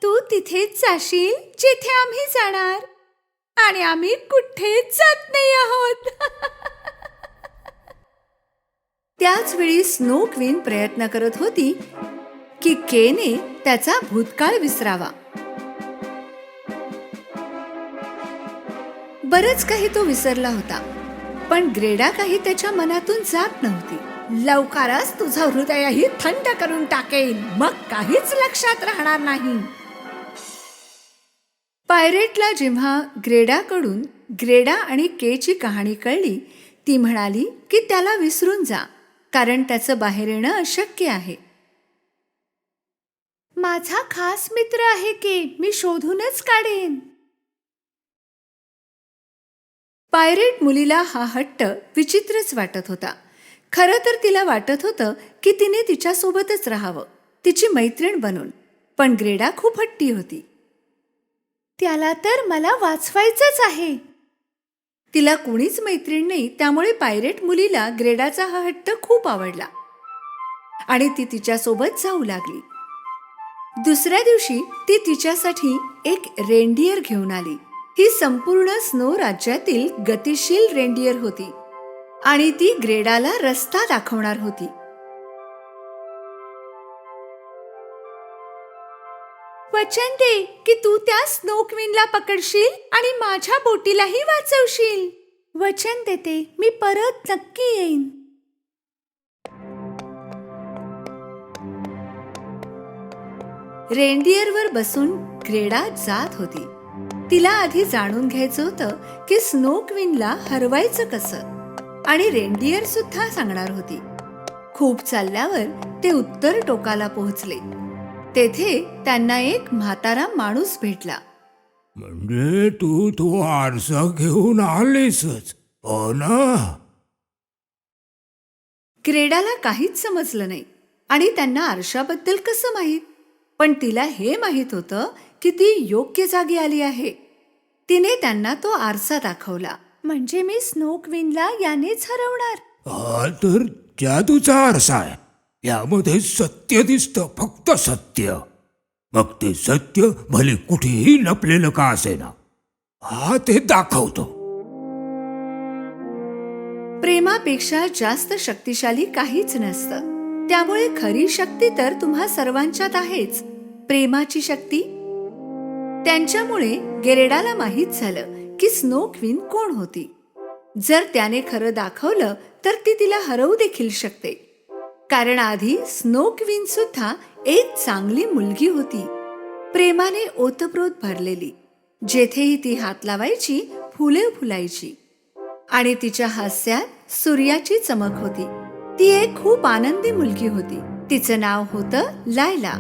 Speaker 1: तू तिथेच जाशील जिथे आम्ही जाणार, आणि आम्ही कुठेच जात नाही आहोत. त्याच वेळी स्नो क्वीन प्रयत्न करत होती की केने त्याचा भूतकाळ विसरावा. बरंच काही तो विसरला होता, पण ग्रेडा काही त्याच्या मनातून जात नव्हती. लवकरच तुझं हृदयही थंड करून टाकेन, मग काहीच लक्षात राहणार नाही. पायरेटला जेव्हा ग्रेडाकडून ग्रेडा आणि केची कहाणी कळली ती म्हणाली की त्याला विसरून जा, कारण त्याचं बाहेर येणं अशक्य आहे. माझा खास मित्र आहे के, मी शोधूनच काढेन. पायरेट मुलीला हा हट्ट विचित्रच वाटत होता. खरं तर तिला वाटत होतं की तिने तिच्यासोबतच राहावं, तिची मैत्रीण बनून. पण ग्रेडा खूप हट्टी होती. त्याला तर मला वाचवायचंच आहे. तिला कुणीच मैत्रीण नाही, त्यामुळे पायरेट मुलीला ग्रेडाचा हा हट्ट खूप आवडला आणि ती तिच्यासोबत जाऊ लागली. दुसऱ्या दिवशी ती तिच्यासाठी एक रेनडियर घेऊन आली. ही संपूर्ण स्नो राज्यातील गतिशील रेनडियर होती आणि ती ग्रेडाला रस्ता दाखवणार होती. वचन दे की तू त्या स्नो क्वीनला पकडशील आणि माझ्या बोटीलाही वाचवशील. वचन देते, मी परत नक्की येईन. रेनडियरवर बसून ग्रेडा जात होती. तिला आधी जाणून घ्यायचं होतं की स्नो क्वीनला हरवायचं कसं, आणि रेनडियर सुद्धा सांगणार होती. खूप चालल्यावर ते उत्तर टोकाला पोहोचले. तेथे त्यांना एक म्हातारा माणूस भेटला.
Speaker 5: म्हणजे तू तो आरसा घेऊन आलीसच, हो ना?
Speaker 1: ग्रेडाला काहीच समजलं नाही आणि त्यांना आरशाबद्दल कसं माहीत. पण तिला हे माहीत होतं की ती योग्य जागी आली आहे. तिने त्यांना तो आरसा दाखवला. म्हणजे मी स्नो क्वीनला यानेच हरवणार.
Speaker 5: हा तर जादूचा आरसा आहे. यामध्ये सत्य दिसतं, फक्त सत्य. मग ते सत्य भले कुठेही लपलेलं का असेना, हा ते दाखवतो.
Speaker 1: प्रेमापेक्षा जास्त शक्तिशाली काहीच नसतं. त्यामुळे खरी शक्ती तर तुम्हा सर्वांच्यात आहेच, प्रेमाची शक्ती. त्यांच्यामुळे गेरेडाला माहीत झालं की स्नो क्वीन कोण होती. जर त्याने खरं दाखवलं तर ती तिला हरवू देखील शकते, कारण आधी स्नो क्वीन सुद्धा एक चांगली मुलगी होती, प्रेमाने ओतप्रोत भरलेली. जेथेही ती हात लावायची फुले फुलायची आणि तिच्या हास्यात सूर्याची चमक होती. ती एक खूप आनंदी मुलगी होती. तिचं नाव होतं लायला.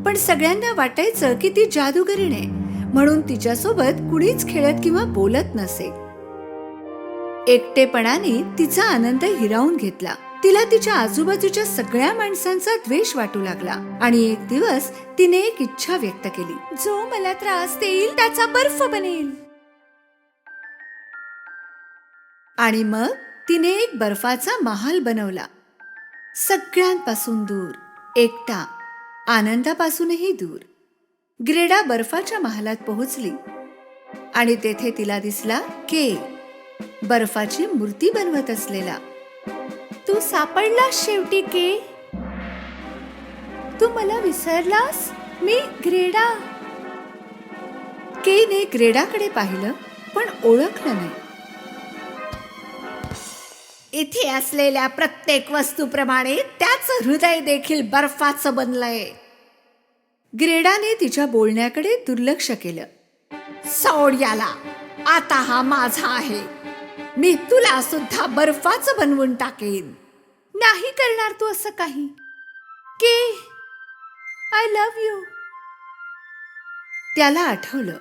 Speaker 1: पण सगळ्यांना वाटायचं की ती जादूगरीण आहे, म्हणून तिच्यासोबत कुणीच खेळत किंवा बोलत नसे. एकटेपणाने तिचा आनंद हिरावून घेतला. तिला तिच्या आजूबाजूच्या सगळ्या माणसांचा द्वेष वाटू लागला आणि एक दिवस तिने एक इच्छा व्यक्त केली. जो मला त्रास देईल त्याचा बर्फ बनेल. आणि मग तिने एक बर्फाचा महाल बनवला. सगळ्यांपासून दूर, एकटा, आनंदापासूनही दूर. ग्रेडा बर्फाच्या महालात पोहोचली आणि तेथे तिला दिसला के, बर्फाची मूर्ती बनवत असलेला. तू सापडलास शेवटी के. तू मला विसरलास. मी ग्रेडा. केने ग्रेडाकडे पाहिलं पण ओळखलं नाही. इथे असलेल्या प्रत्येक वस्तूप्रमाणे त्याचं हृदय देखील बर्फाचं बनलंय. ग्रेडाने तिच्या बोलण्याकडे दुर्लक्ष केलं. सोड याला, आता हा माझा आहे. मी तुला सुद्धा बर्फाचं बनवून टाकेन. नाही करणार तू असं काही. के, आय लव्ह यू. त्याला आठवलं.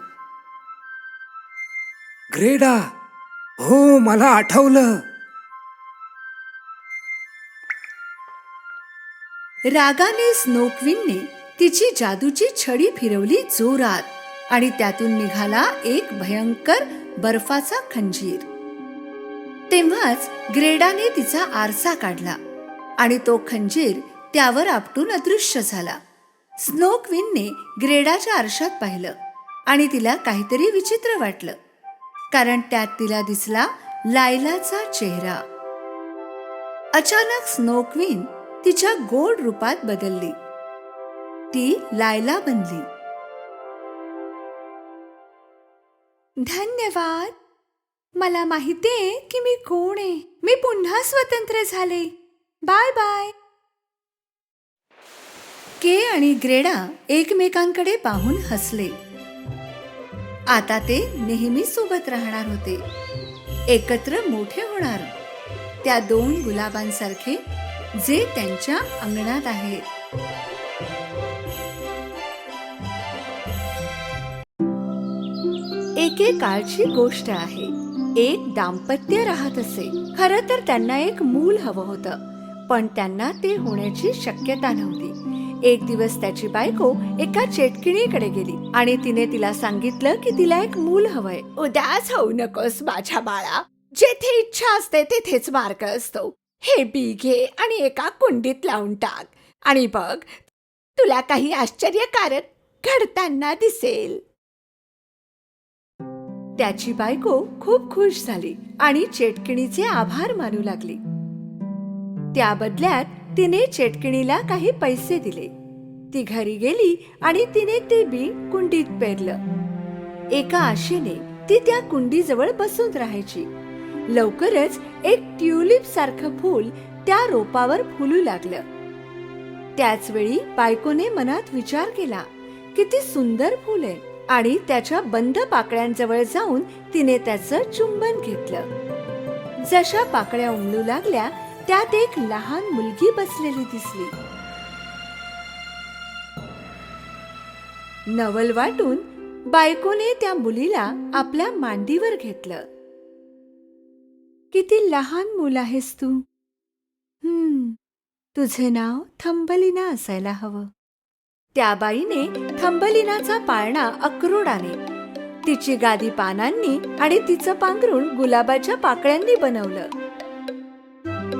Speaker 3: ग्रेडा, हो मला आठवलं.
Speaker 1: रागाने स्नो क्वीनने तिची जादूची छडी फिरवली जोरात आणि त्यातून निघाला एक भयंकर बर्फाचा खंजीर. तेव्हाच ग्रेडाने तिचा आरसा काढला आणि तो खंजीर त्यावर आपटून अदृश्य झाला. स्नो क्वीनने ग्रेडाच्या आरशात पाहिलं आणि तिला काहीतरी विचित्र वाटलं, कारण त्यात तिला दिसला लायलाचा चेहरा. अचानक स्नो क्वीन तिच्या गोड रूपात बदलली. ती लायला बनली. धन्यवाद. मला माहितीये की मी कोण आहे. मी पुन्हा स्वतंत्र झाले. Bye bye. के आणि ग्रेडा एकमेकांकडे पाहून हसले. आता ते नेहमी सोबत राहणार होते, एकत्र मोठे होणार. त्या 2 गुलाबांसारखे जे त्यांच्या अंगणात आहेत. एकेकाळची गोष्ट आहे. एक दाम्पत्य राहत असे. खरं तर त्यांना एक मूल हवं होतं, पण त्यांना ते होण्याची शक्यता नव्हती. एक दिवस त्याची बायको एका चेटकिणीकडे गेली आणि तिने तिला सांगितलं की तिला एक मूल हवंय. उदास होऊ नकोस माझ्या बाळा, जेथे इच्छा असते तेथेच मार्ग असतो. हे बी घे आणि एका कुंडीत लावून टाक आणि बघ, तुला काही आश्चर्यकारक घडताना दिसेल. त्याची बायको खूप खुश झाली आणि चेटकिणीचे आभार मानू लागली. त्या बदल्यात तिने चेटकिणीला काही पैसे दिले. ती घरी गेली आणि तिने ते बी कुंडीत पेरलं. एका आशेने ती त्या कुंडीजवळ बसून राहायची. लवकरच एक ट्युलिप सारखं फूल त्या रोपावर फुलू लागलं. त्याच वेळी बायकोने मनात विचार केला, किती सुंदर फूल आहे, आणि त्याच्या बंद पाकळ्यांजवळ जाऊन तिने त्याचं चुंबन घेतलं. जशा पाकळ्या उमलू लागल्या त्यात एक लहान मुलगी बसलेली दिसली. नवल वाटून बायकोने त्या मुलीला आपल्या मांडीवर घेतलं. किती लहान मूल आहेस तू. तुझे नाव थंबलिना असायला हवं. त्या बाईने थंबलिनाचा पाळणा अक्रोडाने, तिची गादी पानांनी आणि तिचं पांघरुण गुलाबाच्या पाकळ्यांनी बनवलं.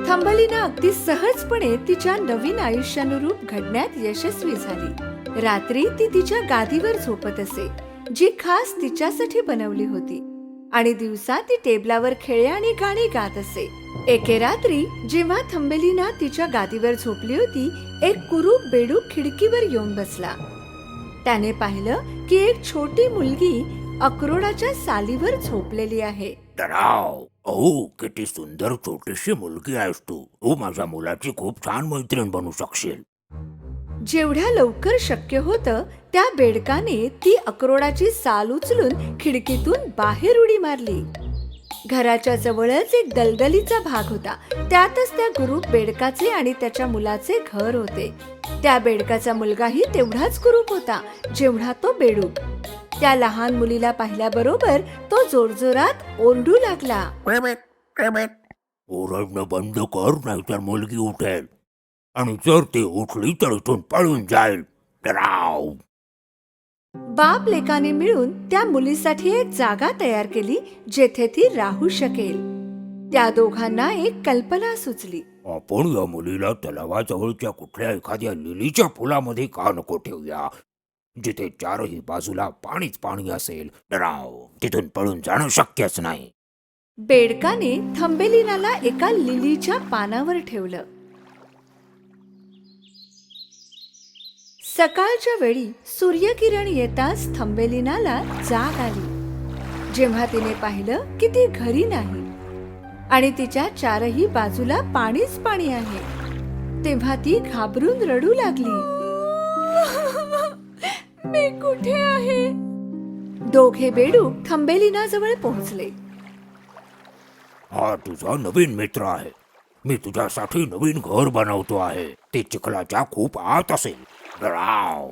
Speaker 1: थंबलिना अगदी सहजपणे तिच्या नवीन आयुष्यानुरूप घडण्यात यशस्वी झाली. रात्री ती तिच्या गादीवर झोपत असे, जी खास तिच्यासाठी बनवली होती, आणि दिवसा ती टेबलावर खेळे आणि गाणी गात असे. एके रात्री जेव्हा थंबलिना तिच्या गादीवर झोपली होती, एक कुरूप बेडूक खिडकीवर येऊन बसला. त्याने पाहिलं की एक छोटी मुलगी अक्रोडाच्या सालीवर झोपलेली आहे.
Speaker 5: डराव, अहो किती सुंदर छोटीशी मुलगी आहेस तू. तू माझ्या मुलाची खूप छान मैत्रीण बनू शकशील.
Speaker 1: जेवढ्या लवकर शक्य होतं त्या बेडकाने ती अक्रोडाची साल उचलून खिडकीतून बाहेर उडी मारली. घराच्या जवळच एक दलदलीचा भाग होता. त्यातच त्या कुरूप बेडकाचे आणि त्याच्या मुलाचे घर होते. त्या बेडकाचा मुलगाही तेवढाच कुरूप होता जेवढा तो बेडूक. त्या लहान मुलीला पाहिल्याबरोबर तो जोरजोरात ओरडू लागला.
Speaker 5: ओरडणं बंद कर, नाहीतर मुलगी उठेल, आणि जर ती उठली तर इथून पळून जाईल. डराव.
Speaker 1: बाप लेकाने मिळून त्या मुलीसाठी एक जागा तयार केली जेथे ती राहू शकेल. त्या दोघांना एक कल्पना सुचली.
Speaker 5: आपण या मुलीला तलावाजवळच्या कुठल्या एखाद्या लिलीच्या फुलामध्ये का नको ठेवूया, जिथे चारही बाजूला पाणीच पाणी असेल. डराव, तिथून पळून जाणं शक्यच नाही.
Speaker 1: बेडकाने थंबेलिनाला एका लिलीच्या पानावर ठेवलं. सकाळच्या वेळी सूर्यकिरण येताच थंबेलिनाला जाग आली. जेव्हा तिने पाहिलं की ती घरी नाही आणि तिच्या चारही बाजूला पाणीच पाणी आहे, तेव्हा ती घाबरून रडू लागली. मी कुठे आहे? दोघे बेडूक थंबेलिनाजवळ पोहोचले.
Speaker 5: हा तुझा नवीन मित्र आहे. मी तुझ्यासाठी नवीन घर बनवतो आहे. ते चिखलाच्या खूप आत असेल. डराव.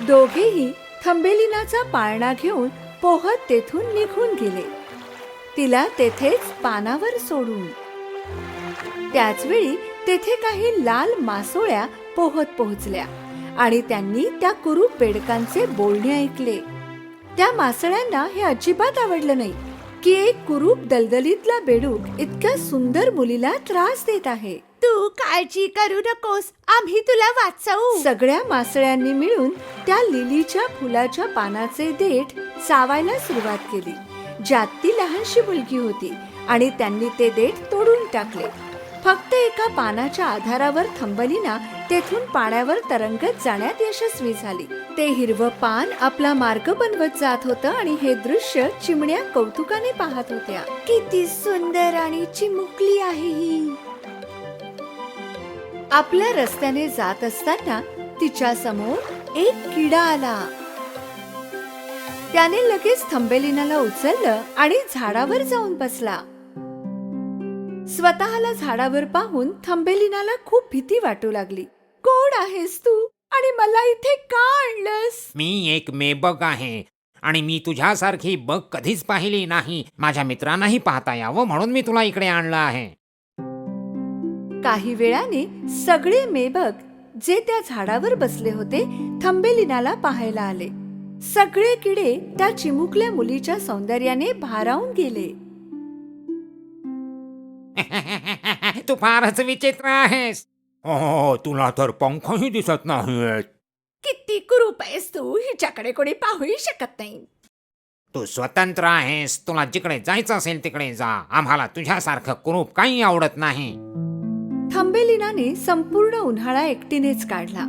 Speaker 1: दोघेही थंबेलिनाचा पाळणा घेऊन पोहत तेथून निघून गेले, तिला तेथेच पानावर सोडून. त्याच वेळी तेथे काही लाल मासोळ्या पोहत पोहोचल्या आणि त्यांनी त्या कुरूप बेडकांचे बोलणे ऐकले. त्या मासळ्यांना हे अजिबात आवडलं नाही की एक कुरूप दलदलीतला बेडूक इतक्या सुंदर मुलीला त्रास देत आहे. तू काळजी करू नकोस, आम्ही तुला वाचवू. सगळ्या मासळ्यांनी मिळून त्या लिलीच्या फुलाच्या पानाचे देठ चावायला सुरुवात केली, ज्यात ती लहानशी मुलगी होती, आणि त्यांनी ते देठ तोडून टाकले. फक्त एका पानाच्या आधारावर थंबलिना तेथून पाण्यावर तरंगत जाण्यात यशस्वी झाली. ते हिरवं पान आपला मार्ग बनवत जात होतं आणि हे दृश्य चिमण्या कौतुकाने पाहत होत्या. किती सुंदर आणि चिमुकली आहे ही. आपल्या रस्त्याने जात असताना तिच्या समोर एक किडा आला. त्याने लगेच थंबेलिनाला उचललं आणि झाडावर जाऊन बसला. स्वतःला झाडावर पाहून थंबेलिनाला खूप भीती वाटू लागली. कोण आहेस तू आणि मला इथे का आणलंस?
Speaker 3: मी एक मेबग आहे आणि मी तुझ्यासारखी बग कधीच पाहिली नाही. माझ्या मित्रांनाही पाहता यावं म्हणून मी तुला इकडे आणलं आहे.
Speaker 1: काही वेळाने सगळे मेबक जे त्या झाडावर बसले होते थंबेलिनाला पाहायला आले. सगळे किडे त्या चिमुकल्या मुलीच्या सौंदर्याने भारावून गेले.
Speaker 3: तू फारच विचित्र आहेस.
Speaker 5: हो, तुला तर पंखही दिसत नाहीत.
Speaker 1: किती कुरूप आहेस तू, हिच्याकडे कोणी पाहूही शकत नाही.
Speaker 3: तू स्वतंत्र आहेस. तुला जिकडे जायचं असेल तिकडे जा. आम्हाला तुझ्यासारखं कुरूप काही आवडत नाही.
Speaker 1: थंबेलिनाने संपूर्ण उन्हाळा एकटीनेच काढला.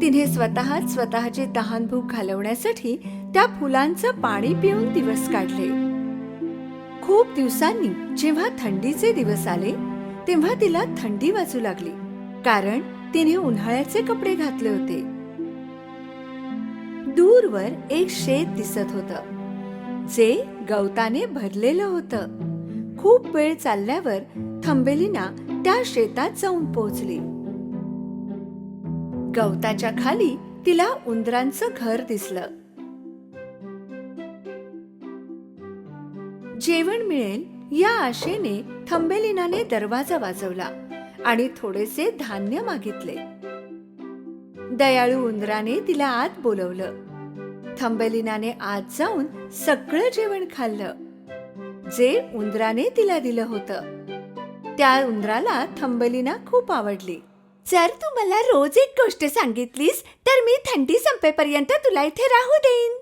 Speaker 1: तिने स्वतःची तहानभूक घालवण्यासाठी त्या फुलांचं पाणी पिऊन दिवस काढले. खूप दिवसांनी जेव्हा थंडीचे दिवस आले तेव्हा तिला थंडी वाजू लागली, कारण तिने उन्हाळ्याचे कपडे घातले होते. दूरवर एक शेत दिसत होतं जे गवताने भरलेलं होतं. खूप वेळ चालल्यावर थंबेलिना त्या शेतात जाऊन पोहोचली. गवताच्या खाली तिला उंदरांचं घर दिसलं. जेवण मिळेल या आशेने थंबेलिनाने दरवाजा वाजवला आणि थोडेसे धान्य मागितले. दयाळू उंदराने तिला आत बोलवलं. थंबेलिनाने आत जाऊन सगळं जेवण खाल्लं जे उंदराने तिला दिलं होतं. त्या उंदराला थंबेलिना खूप आवडली. जर तू मला रोज एक गोष्ट सांगितलीस तर मी थंडी संपेपर्यंत तुला इथे राहू देईन.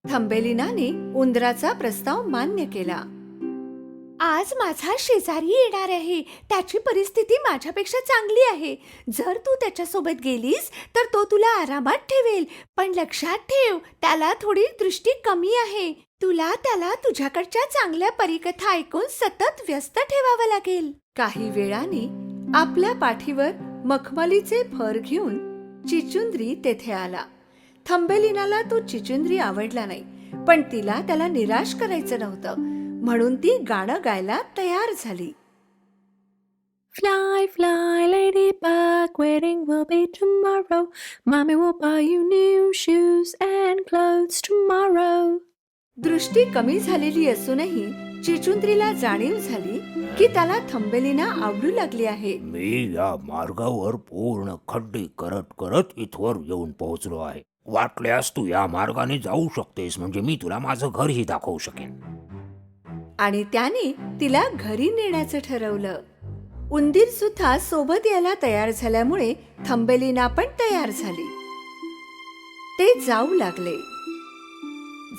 Speaker 1: थंबेलिनाने उंदराचा प्रस्ताव मान्य केला. आज माझा शेजारी येणार आहे. त्याची परिस्थिती माझ्यापेक्षा चांगली आहे. जर तू त्याच्यासोबत गेलीस तर तो तुला आरामात ठेवेल, पण लक्षात ठेव त्याला थोडी दृष्टी कमी आहे. तुला त्याला तुझ्याकडच्या चांगल्या परीकथा ऐकून सतत व्यस्त ठेवावं लागेल. काही वेळाने आपल्या पाठीवर मखमलीचे फर घेऊन चिचुंद्री तेथे आला. थंबेलिनाला तो चिचुंद्री आवडला नाही, पण तिला त्याला निराश करायचं नव्हतं म्हणून ती गाणं गायला तयार झाली.
Speaker 6: Fly, fly, ladybug, wedding will be tomorrow. Mommy will buy you new shoes and clothes tomorrow.
Speaker 1: दृष्टी कमी झालेली असूनही चिचुंद्रीला जाणीव झाली की त्याला थंबेलिना आवडू लागली आहे.
Speaker 5: मी या मार्गावर पूर्ण खड्डे करत करत इथवर येऊन पोहोचलो आहे. वाटल्यास तू या मार्गाने जाऊ शकतेस, म्हणजे मी तुला माझं घरही दाखवू शकेन.
Speaker 1: आणि त्याने तिला घरी नेण्याचं ठरवलं. उंदीर सुद्धा सोबत यायला तयार झाल्यामुळे थंबेलिना पण तयार झाली. ते जाऊ लागले.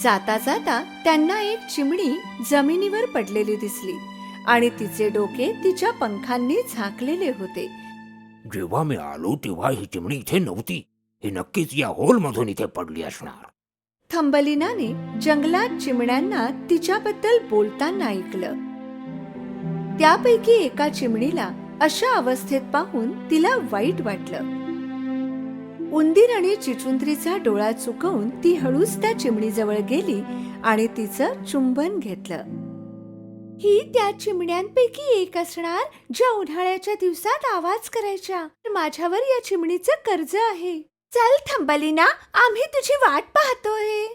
Speaker 1: जाता जाता त्यांना एक चिमणी जमिनीवर पडलेली दिसली आणि तिचे डोके तिच्या पंखांनी झाकलेले होते.
Speaker 5: जेव्हा मी आलो तेव्हा ही चिमणी इथे नव्हती. ही नक्कीच या होलमधून इथे पडली असणार.
Speaker 1: थंबेलिनाने जंगलात चिमण्यांना तिच्याबद्दल बोलताना ऐकलं. त्यापैकी एका चिमणीला अशा अवस्थेत पाहून तिला वाईट वाटलं. उंदीर आणि चिचुंद्रीचा डोळा चुकवून ती हळूच त्या चिमणीजवळ गेली आणि तिचं चुंबन घेतलं. ही त्या चिमण्यांपैकी एक असणार ज्या उन्हाळ्याच्या दिवसात आवाज करायच्या. माझ्यावर या चिमणीचं कर्ज आहे. चल थंबेलिना, आम्ही तुझी वाट पाहतोय.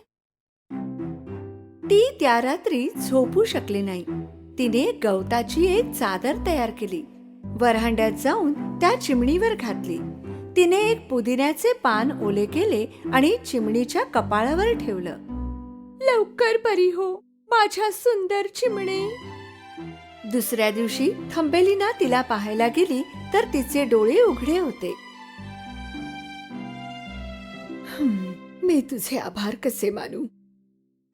Speaker 1: ती त्या रात्री झोपू शकली नाही. तिने गवताची एक चादर तयार केली. वरांड्यात जाऊन त्या चिमणीवर घातली. तिने एक पुदिन्याचे पान ओले केले आणि चिमणीच्या कपाळावर ठेवलं. लवकर बरी हो माझ्या सुंदर चिमणे. दुसऱ्या दिवशी थंबेलिना तिला पाहायला गेली तर तिचे डोळे उघडे होते. मी तुझे आभार कसे मानू.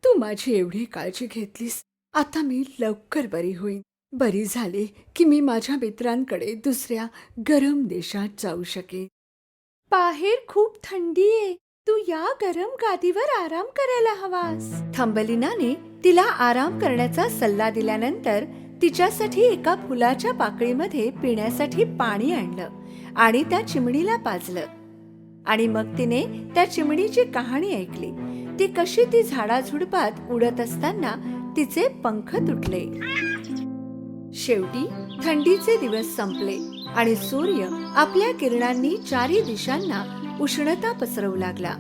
Speaker 1: तू माझी एवढी काळजी घेतलीस. आता मी लवकर बरी होईन. बरी झाले की मी माझ्या मित्रांकडे दुसऱ्या गरम देशात जाऊ शकेन. बाहेर खूप थंडी आहे. तू या गरम गादीवर आराम करायला हवास. थंबेलिनाने तिला आराम करण्याचा सल्ला दिल्यानंतर तिच्यासाठी एका फुलाच्या पाकळीमध्ये पिण्यासाठी पाणी आणलं आणि त्या चिमणीला पाजलं. आणि मग तिने त्या चिमणीची कहाणी ऐकली. ती कशी ती झाडाझुडपात उडत असताना तिचे पंख तुटले. शेवटी थंडीचे दिवस संपले आणि सूर्य आपल्या किरणांनी चारी दिशांना उष्णता पसरवू लागला.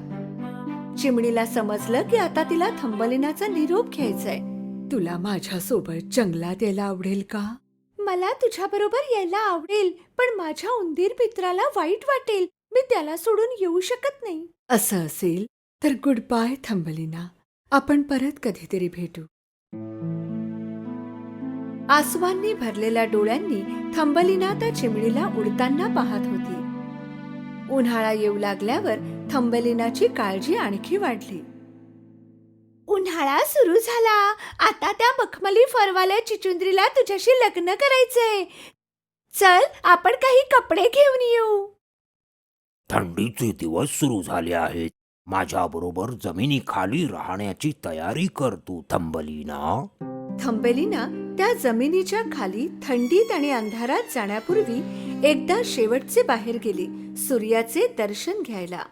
Speaker 1: चिमणीला समजलं की आता तिला थंबलिनाचा निरोप घ्यायचाय. तुला माझ्या सोबत जंगलात यायला आवडेल का? मला तुझ्या बरोबर यायला आवडेल, पण माझ्या उंदीर मित्राला वाईट वाटेल. मी त्याला सोडून येऊ शकत नाही. असं असेल तर गुड बाय थंबलिना. आपण परत कधीतरी भेटू. आसवांनी भरलेल्या डोळ्यांनी थंबलिना त्या चिमणीला उडताना पाहत होती. उन्हाळा येऊ लागल्यावर थंबलिनाची काळजी आणखी वाढली. उन्हाळा सुरू झाला. आता त्या मखमली फरवाल्या चिचुंद्रीला तुझ्याशी लग्न करायचंय. चल, आपण काही कपडे घेऊन येऊ.
Speaker 5: थंडीचे दिवस सुरू झाले आहेत. माझ्याबरोबर जमिनीखाली राहण्याची तयारी कर तू थंबलिना.
Speaker 1: थंबलिना त्या जमिनीच्या खाली थंडीत आणि अंधारात जाण्यापूर्वी एकदा शेवटचे बाहेर गेली, सूर्याचे दर्शन घ्यायला.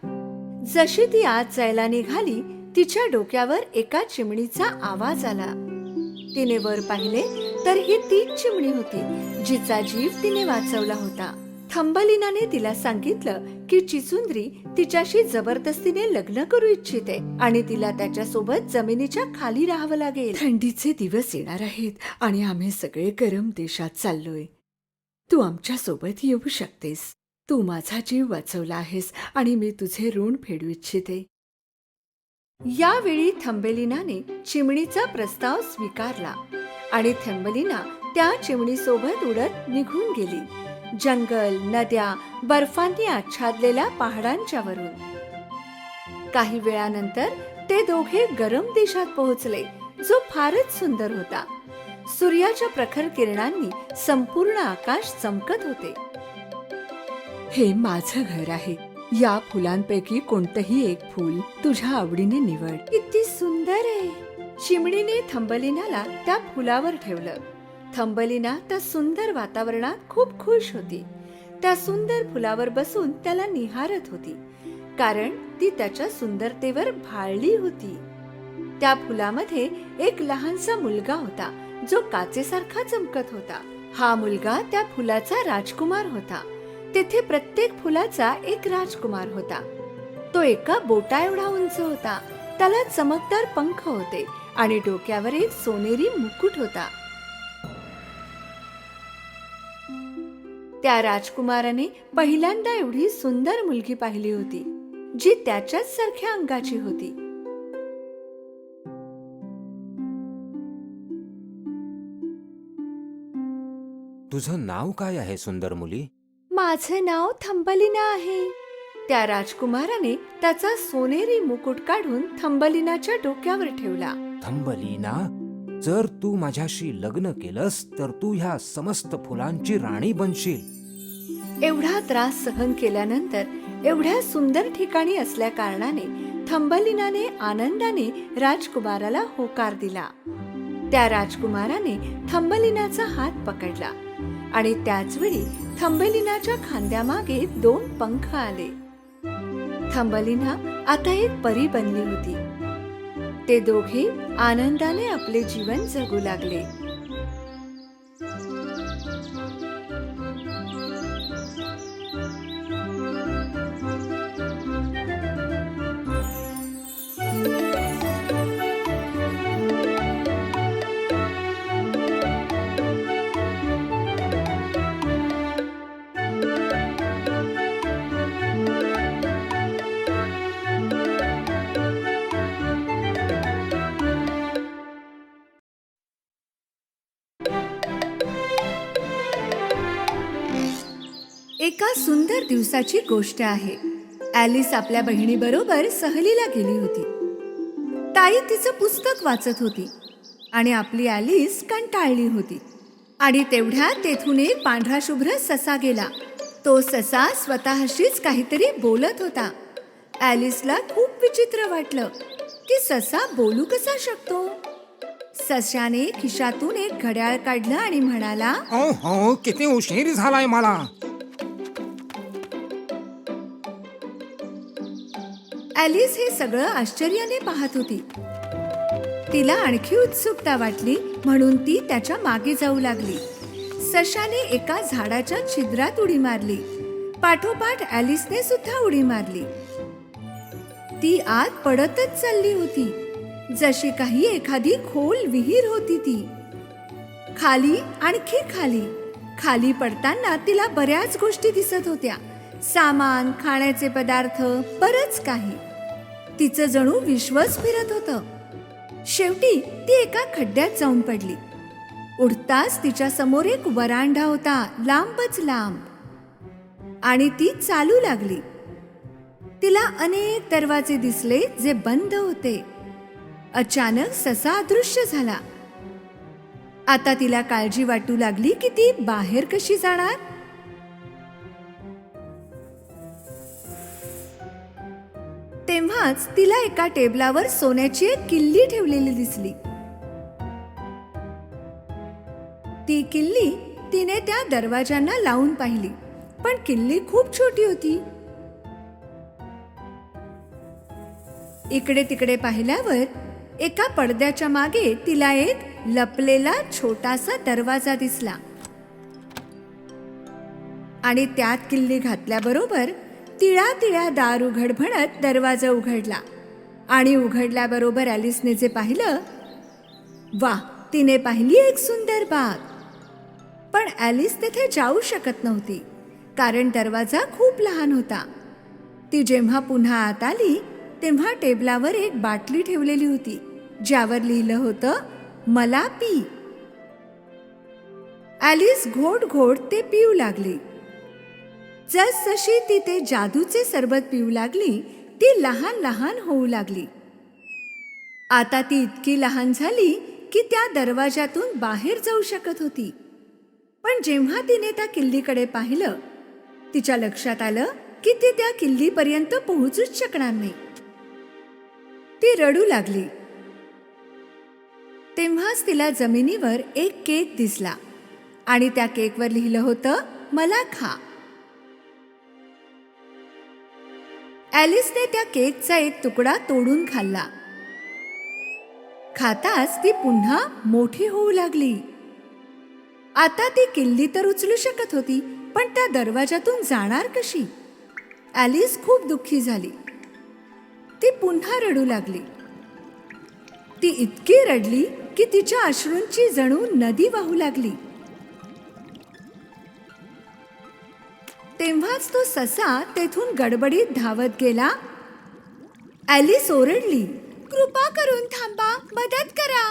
Speaker 1: जशी ती आत जायला निघाली, तिच्या डोक्यावर एका चिमणीचा आवाज आला. तिने वर पाहिले तर ही तीच चिमणी होती जिचा जीव तिने वाचवला होता. थंबलिनाने तिला सांगितलं की चिचुंद्री तिच्याशी जबरदस्तीने लग्न करू इच्छिते आणि तिला त्याच्यासोबत जमिनीच्या खाली राहावं लागेल. थंडीचे दिवस येणार आहेत आणि आम्ही सगळे गरम देशात चाललोय. तू आमच्या सोबत येऊ शकतेस. तू माझा जीव वाचवला आहेस आणि मी तुझे ऋण फेडू इच्छिते. यावेळी थंबलिनाने चिमणीचा प्रस्ताव स्वीकारला आणि थंबलिना त्या चिमणीसोबत उडत निघून गेली, जंगल, नद्या, बर्फांनी आच्छादलेल्या पहाडांच्या वरून. काही वेळानंतर ते दोघे गरम देशात पोहोचले, जो फारच सुंदर होता. सूर्याच्या प्रखर किरणांनी संपूर्ण आकाश चमकत होते. हे माझं घर आहे. या फुलांपैकी कोणतंही एक फूल तुझ्या आवडीने निवड. किती सुंदर आहे. चिमणीने थंबलिनाला त्या फुलावर ठेवलं. थंबलिना त्या सुंदर वातावरणात खूप खुश होती. त्या सुंदर फुलावर बसून त्याला निहारत होती, कारण ती त्याच्या सुंदरतेवर भाळली होती. त्या फुलामध्ये एक लहानसा मुलगा होता, जो काचेसारखा चमकत होता. हा मुलगा त्या फुलाचा राजकुमार होता. तेथे प्रत्येक फुलाचा एक राजकुमार होता. तो एका बोटा एवढा उंच होता. त्याला चमकदार पंख होते आणि डोक्यावर एक सोनेरी मुकुट होता. त्या राजकुमाराने पहिल्यांदा एवढी सुंदर मुलगी पाहिली होती, जी त्याच्याच सारख्या अंगाची होती.
Speaker 3: तुझं नाव काय आहे सुंदर मुली?
Speaker 1: माझं नाव थंबलिना आहे. त्या राजकुमाराने त्याचा सोनेरी मुकुट काढून थंबलिनाच्या डोक्यावर ठेवला.
Speaker 3: थंबलिना, जर तू माझ्याशी लग्न केलंस तर तू ह्या समस्त फुलांची राणी बनशील.
Speaker 1: एवढा त्रास सहन केल्यानंतर एवढ्या सुंदर ठिकाणी असल्या कारणाने थंबलिनाने आनंदाने राजकुमाराला होकार दिला. त्या राजकुमाराने थंबलिनाचा हात पकडला आणि त्याचवेळी थंबलिनाच्या खांद्यामागे 2 पंख आले. थंबलिना आता एक परी बनली होती. ते दोघे आनंदाने आपले जीवन जगू लागले. एका सुंदर दिवसाची गोष्ट आहे. ॲलिस आपल्या बहिणीबरोबर सहलीला गेली होती. ताई तिचं पुस्तक वाचत होती आणि आपली ॲलिस कंटाळली होती. आणि तेवढ्यात तेथून एक पांढरा शुभ्र ससा गेला. तो ससा स्वतःशीच काहीतरी बोलत होता. ॲलिसला खूप विचित्र वाटलं की ससा बोलू कसा शकतो. सस्याने खिशातून एक घड्याळ काढलं आणि म्हणाला,
Speaker 5: हो, किती उशीर झालाय मला.
Speaker 1: ॲलिस हे सगळं आश्चर्याने पाहत होती. तिला आणखी उत्सुकता वाटली म्हणून ती त्याच्या मागे जाऊ लागली. सशाने एका झाडाच्या छिद्रात उडी मारली. पाठोपाठ ॲलिसने सुद्धा उडी मारली. ती आत पडतच चालली होती, जशी काही एखादी खोल विहीर होती ती. खाली, आणखी खाली. खाली पडताना तिला बऱ्याच गोष्टी दिसत होत्या. सामान, खाण्याचे पदार्थ, बरंच काही. तिचं जणू विश्वच फिरत होतं. शेवटी ती एका खड्ड्यात जाऊन पडली. उडताच तिच्या समोर एक वरांडा होता, लांबच लांब. आणि ती चालू लागली. तिला अनेक दरवाजे दिसले जे बंद होते. अचानक ससा अदृश्य झाला. आता तिला काळजी वाटू लागली की ती बाहेर कशी जाणार. तेव्हाच तिला एका टेबलावर सोन्याची एक किल्ली ठेवलेली दिसली. ती किल्ली तिने त्या दरवाजांना लावून पाहिली, पण किल्ली खूप छोटी होती. इकडे तिकडे पाहिल्यावर एका पडद्याच्या मागे तिला एक लपलेला छोटासा दरवाजा दिसला. आणि त्यात किल्ली घातल्याबरोबर तिळा दार उघड म्हणत दरवाजा उघडला. आणि उघडल्याबरोबर ॲलिसने जे पाहिलं, वा, तिने पाहिली एक सुंदर बाग. पण ॲलिस तिथे जाऊ शकत नव्हती, कारण दरवाजा खूप लहान होता. ती जेव्हा पुन्हा आत आली तेव्हा टेबलावर एक बाटली ठेवलेली होती, ज्यावर लिहिलं होतं, मला पी. ॲलिस घोट घोट ते पिऊ लागली. जसजशी ती ते जादूचे सरबत पिऊ लागली, ती लहान लहान होऊ लागली. आता ती इतकी लहान झाली की त्या दरवाजातून बाहेर जाऊ शकत होती. पण जेव्हा तिने त्या किल्लीकडे पाहिलं, तिच्या लक्षात आलं की ती त्या किल्लीपर्यंत पोहोचूच शकणार नाही. ती रडू लागली. तेव्हाच तिला जमिनीवर एक केक दिसला आणि त्या केकवर लिहिलं होतं, मला खा. ॲलिसने त्या केकचा एक तुकडा तोडून खाल्ला. खाताच ती पुन्हा मोठी होऊ लागली. आता ती किल्ली तर उचलू शकत होती, पण त्या दरवाजातून जाणार कशी. ॲलिस खूप दुःखी झाली. ती पुन्हा रडू लागली. ती इतकी रडली की तिच्या अश्रूंची जणू नदी वाहू लागली. तेव्हाच तो ससा तेथून गडबडीत धावत गेला. ॲलिस ओरडली, कृपा करून थांबा, मदत करा.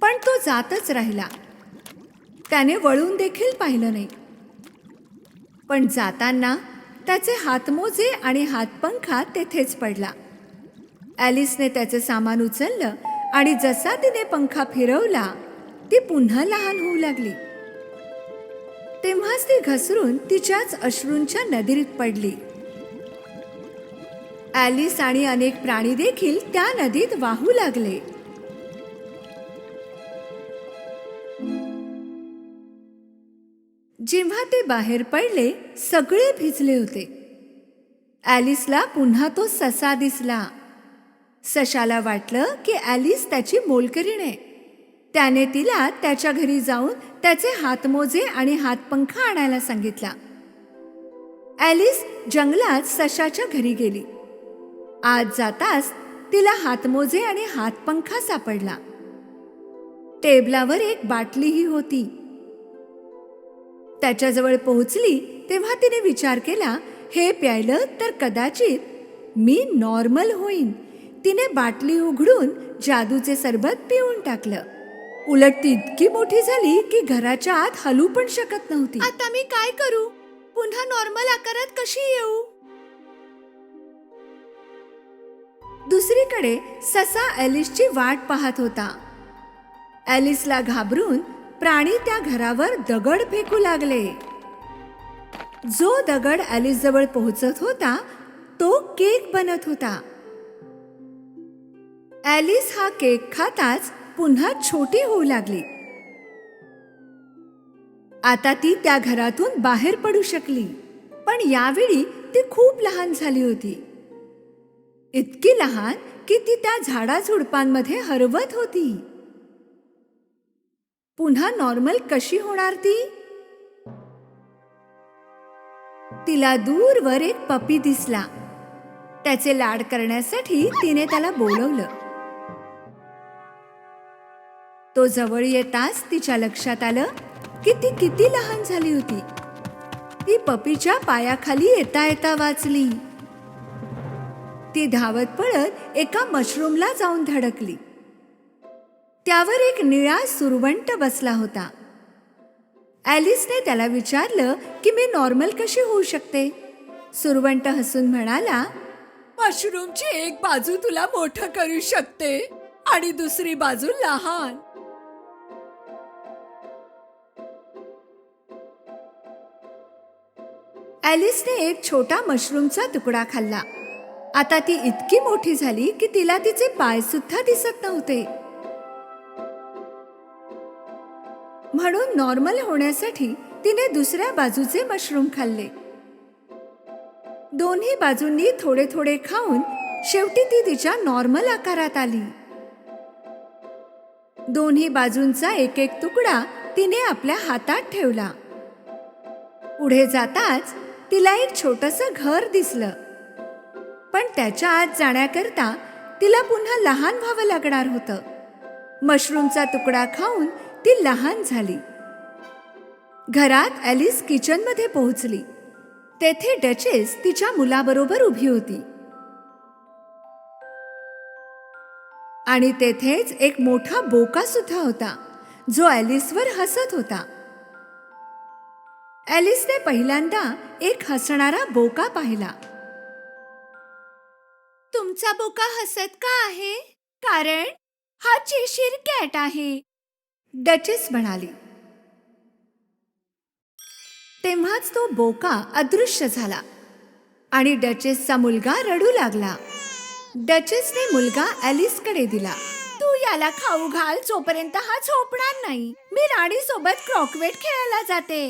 Speaker 1: पण तो जातच राहिला. त्याने वळून देखील पाहिलं नाही. पण जाताना त्याचे हातमोजे आणि हातपंखा तेथेच पडला. ॲलिसने त्याचे सामान उचललं आणि जसा तिने पंखा फिरवला, ती पुन्हा लहान होऊ लागली. तेव्हाच ती घसरून तिच्याच अश्रूंच्या नदीत पडली. ॲलिस आणि अनेक प्राणी देखील त्या नदीत वाहू लागले. जेव्हा ते बाहेर पडले, सगळे भिजले होते. ॲलिसला पुन्हा तो ससा दिसला. सशाला वाटलं की ॲलिस त्याची मोलकरीण आहे. त्याने तिला त्याच्या घरी जाऊन त्याचे हातमोजे आणि हातपंखा आणायला सांगितला. ॲलिस जंगलात सशाच्या घरी गेली. आत जाताच तिला हातमोजे आणि हातपंखा सापडला. टेबलावर एक बाटलीही होती. त्याच्याजवळ पोहोचली तेव्हा तिने विचार केला, हे प्यायलं तर कदाचित मी नॉर्मल होईन. तिने बाटली उघडून जादूचे सरबत पिऊन टाकलं. उलट ती इतकी मोठी झाली की घराच्या आत हलू पण शकत नव्हती. आता मी काय करू? पुन्हा नॉर्मल आकारात कशी येऊ? दुसरीकडे ससा ॲलिसची वाट पाहत होता. ॲलिसला घाबरून प्राणी त्या घरावर दगड फेकू लागले. जो दगड ॲलिस जवळ पोहोचत होता तो केक बनत होता. ॲलिस हा केक खाताच पुन्हा छोटी होऊ लागली. आता ती त्या घरातून बाहेर पडू शकली. पण यावेळी ती खूप लहान झाली होती. इतकी लहान की ती त्या झाडाझुडपांमध्ये हरवत होती. पुन्हा नॉर्मल कशी होणार ती? तिला दूरवर एक पपी दिसला. त्याचे लाड करण्यासाठी तिने त्याला बोलवलं. तो जवळ येताच तिच्या लक्षात आलं की ती किती लहान झाली होती. ती पपीच्या पायाखाली येता येता वाचली. ती धावत पळत एका मशरूमला जाऊन धडकली. त्यावर एक निळा सुरवंट बसला होता. ॲलिसने त्याला विचारलं की मी नॉर्मल कशी होऊ शकते. सुरवंट हसून म्हणाला, मशरूमची एक बाजू तुला मोठं करू शकते आणि दुसरी बाजू लहान. ॲलिसने एक छोटा मशरूमचा तुकडा खाल्ला. आता ती इतकी मोठी झाली की तिला तिचे पाय सुद्धा दिसत नव्हते. म्हणून नॉर्मल होण्यासाठी तिने दुसऱ्या बाजूचे मशरूम खाल्ले. दोन्ही बाजूंनी थोडे थोडे खाऊन शेवटी ती तिच्या नॉर्मल आकारात आली. दोन्ही बाजूंचा एक एक तुकडा तिने आपल्या हातात ठेवला. पुढे जाताच तिला एक छोटंसं घर दिसलं. पण त्याच्या आत जाण्याकरता तिला पुन्हा लहान व्हावं लागणार होतं. मशरूमचा तुकडा खाऊन ती लहान झाली. घरात ॲलिस किचनमध्ये पोहोचली. तेथे डचेस तिच्या मुलाबरोबर उभी होती. आणि तेथेच एक मोठा बोका सुद्धा होता जो ॲलिसवर हसत होता. ॲलिसने पहिल्यांदा एक हसणारा बोका पाहिला. तुमचा बोका हसत का आहे? कारण हा चेशीर कॅट आहे, डचेस म्हणाली. तेव्हाच तो बोका अदृश्य झाला आणि डचेसचा मुलगा रडू लागला. डचेसने मुलगा ॲलिसकडे दिला. तू याला खाऊ घाल जोपर्यंत हा झोपणार नाही. मी राणी सोबत क्रॉकवेट खेळायला जाते.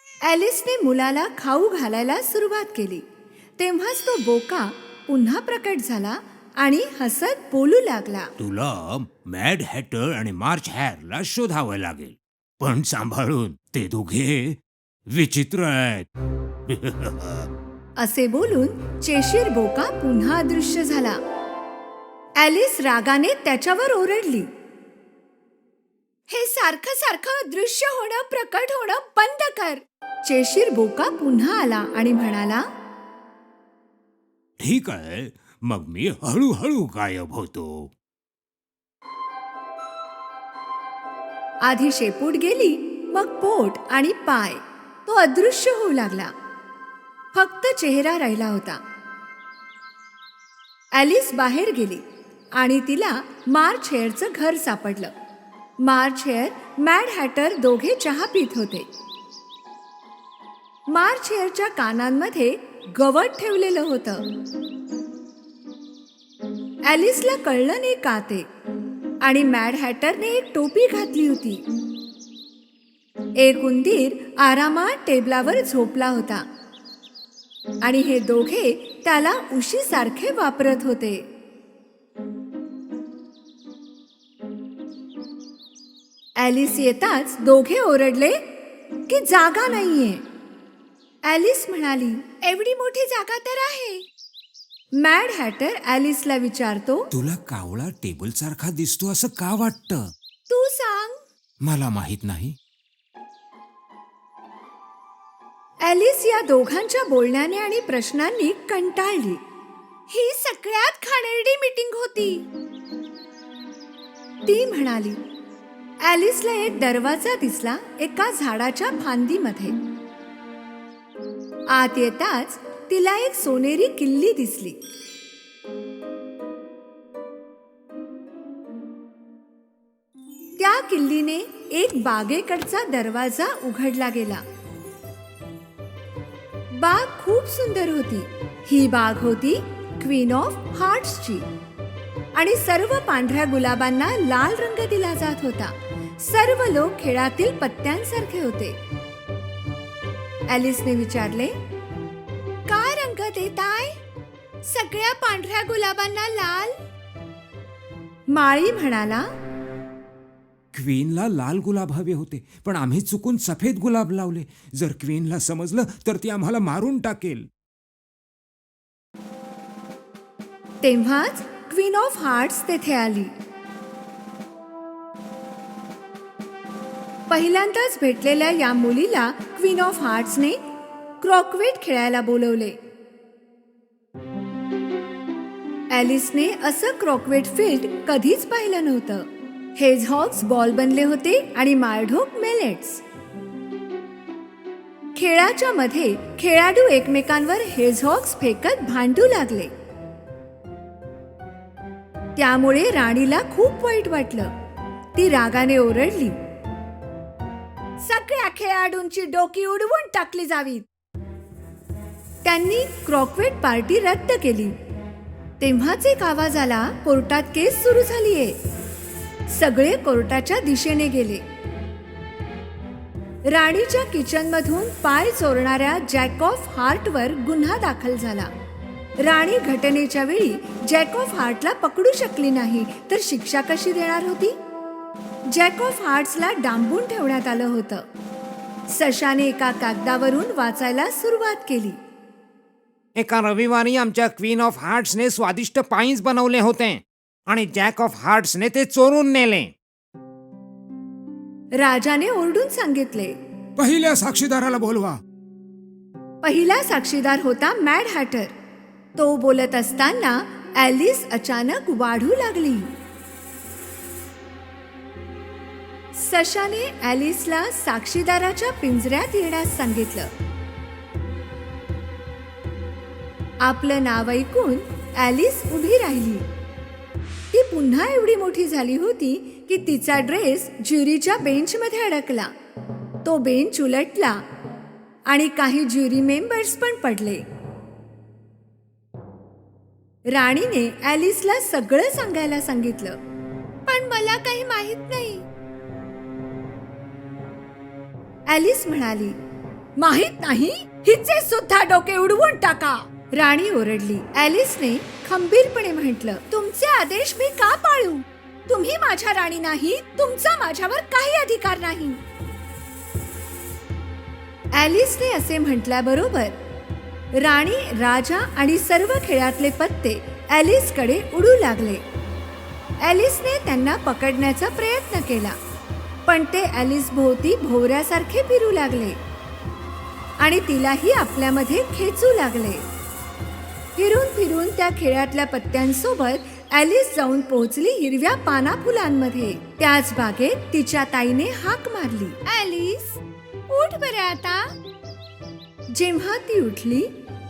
Speaker 1: ॲलिसने मुलाला खाऊ घालायला सुरुवात केली. तेव्हाच तो बोका पुन्हा प्रकट झाला आणि हसत बोलू लागला.
Speaker 5: तुला मॅड हॅटर आणि मार्च हॅरला शोधावं लागेल, पण सांभाळून, ते दोघे विचित्र आहेत.
Speaker 1: असे बोलून चेशीर बोका पुन्हा अदृश्य झाला. ॲलिस रागाने त्याच्यावर ओरडली, हे सारखं सारखं दृश्य होणं प्रकट होणं बंद कर. चेशीर बोका पुन्हा आला आणि म्हणाला,
Speaker 5: ठीक आहे, मग मी हळूहळू गायब होतो.
Speaker 1: आधी शेपूट गेली, मग पोट आणि पाय. तो अदृश्य होऊ लागला. फक्त चेहरा राहिला होता. ॲलिस बाहेर गेली आणि तिला मार्च हेअरचं घर सापडलं. मार्च हेअर, मॅड हॅटर दोघे चहा पित होते. मार्च हेअरच्या कानांमध्ये गवत ठेवलेलं होतं. ॲलिसला कळलं नाही का ते. आणि मॅड हॅटरने एक टोपी घातली होती. एक उंदीर आरामात टेबलावर झोपला होता आणि हे दोघे त्याला उशीसारखे वापरत होते. ॲलिस येताच दोघे ओरडले की जागा नाहीये. ॲलिस म्हणाली, एवढी मोठी जागा तर आहे. मॅड हॅटर ॲलिसला विचारतो,
Speaker 5: तुला कावळा टेबल सारखा दिसतो असं का वाटतं?
Speaker 1: तू सांग.
Speaker 5: मला माहित नाही.
Speaker 1: ॲलिस या दोघांच्या बोलण्याने आणि प्रश्नांनी कंटाळली. ही सगळ्यात घाणेरडी मीटिंग होती, ती म्हणाली. ॲलिसला एक दरवाजा दिसला एका झाडाच्या फांदीमध्ये. आत येताच तिला एक सोनेरी किल्ली दिसली. त्या किल्लीने एक बागेकडचा दरवाजा उघडला गेला. बाग खूप सुंदर होती. ही बाग होती क्वीन ऑफ हार्ट्सची आणि सर्व पांढऱ्या गुलाबांना लाल रंग दिला जात होता. सर्व लोक खेळातील पत्त्यांसारखे होते. ॲलिसने विचारले, का रंग देताय? सगळ्या पांढऱ्या गुलाबांना लाल? माळी म्हणाला,
Speaker 5: क्वीनला लाल गुलाब हवे होते, पण आम्ही चुकून सफेद गुलाब लावले. जर क्वीनला समजलं तर ती आम्हाला मारून टाकेल.
Speaker 1: तेव्हाच क्वीन ऑफ हार्ट्स तेथे आली. पहिल्यांदाच भेटलेल्या या मुलीला क्वीन ऑफ हार्ट्सने क्रॉकवेट खेळायला बोलवले. ॲलिसने असं क्रॉकवेट फील्ड कधीच पाहिलं नव्हतं. हेजहॉग्स बॉल बनले होते आणि माळढोक मेलेट्स. खेळाच्या मध्ये खेळाडू एकमेकांवर हेजहॉग्स फेकत भांडू लागले. त्यामुळे राणीला खूप वाईट वाटलं. ती रागाने ओरडली, सगळ्या खेळाडूंची डोकी उडवून टाकली जावीत. त्यांनी क्रॉकवेट पार्टी रद्द केली. तेव्हाच एक आवाज आला, कोर्टात केस सुरू झालीये. सगळे कोर्टाच्या दिशेने गेले. राणीच्या किचनमधून पाय चोरणाऱ्या जॅक ऑफ हार्टवर गुन्हा दाखल झाला. राणी घटनेच्या वेळी जॅक ऑफ हार्टला पकडू शकली नाही तर शिक्षा कशी देणार होती? जॅक ऑफ हार्ट्सला डांबून ठेवण्यात आलं होतं. सशाने एका कागदावरून वाचायला सुरुवात केली.
Speaker 3: एका रविवारी आमच्या क्वीन ऑफ हार्ट्सने स्वादिष्ट पाईज बनवले होते आणि जॅक ऑफ हार्ट्सने ते चोरून नेले.
Speaker 1: राजाने ओरडून सांगितले.
Speaker 5: पहिल्या साक्षीदाराला बोलवा.
Speaker 1: पहिला साक्षीदार होता मॅड हॅटर. तो बोलत असताना ॲलिस अचानक वाढू लागली. सशाने ॲलिसला साक्षीदाराच्या पिंजऱ्यात येण्यास सांगितलं. आपलं नाव ऐकून ॲलिस उभी राहिली. ती पुन्हा एवढी मोठी झाली होती की तिचा ड्रेस ज्युरीच्या बेंचमध्ये अडकला. तो बेंच उलटला आणि काही ज्युरी मेंबर्स पण पडले. राणीने ॲलिसला सगळं सांगायला सांगितलं, पण मला काही माहित नाही. ॲलिस म्हणाली, माहित नाही? हिचे सुद्धा डोके उडवून टाका. राणी ओरडली. ॲलिसने खंबीरपणे म्हटलं, तुमचे आदेश मी का पाळू? तुम्ही माझ्या राणी नाही. तुमचा माझ्यावर काही अधिकार नाही. ॲलिसने असे म्हटल्याबरोबर राणी, राजा आणि सर्व खेळातले पत्ते ॲलिसकडे उडू लागले. ॲलिसने त्यांना पकडण्याचा प्रयत्न केला, पण ते ॲलिस भोवती भोवऱ्यासारखे फिरू लागले आणि तिलाही आपल्यामध्ये खेचू लागले. फिरून फिरून त्या खेळातल्या पत्त्यांसोबत ॲलिस जाऊन पोहोचली हिरव्या पाना फुलांमध्ये. त्याच बागेत तिच्या ताईने हाक मारली, ॲलिस उठ बरे आता. जेव्हा ती उठली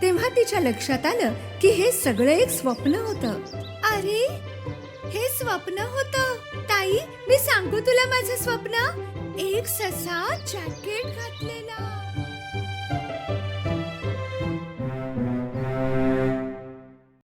Speaker 1: तेव्हा तिच्या लक्षात आलं की हे सगळं एक स्वप्न होतं. अरे, हे स्वप्न होतं. ताई, मी सांगू तुला माझं स्वप्न. एक ससा जॅकेट घातलेला.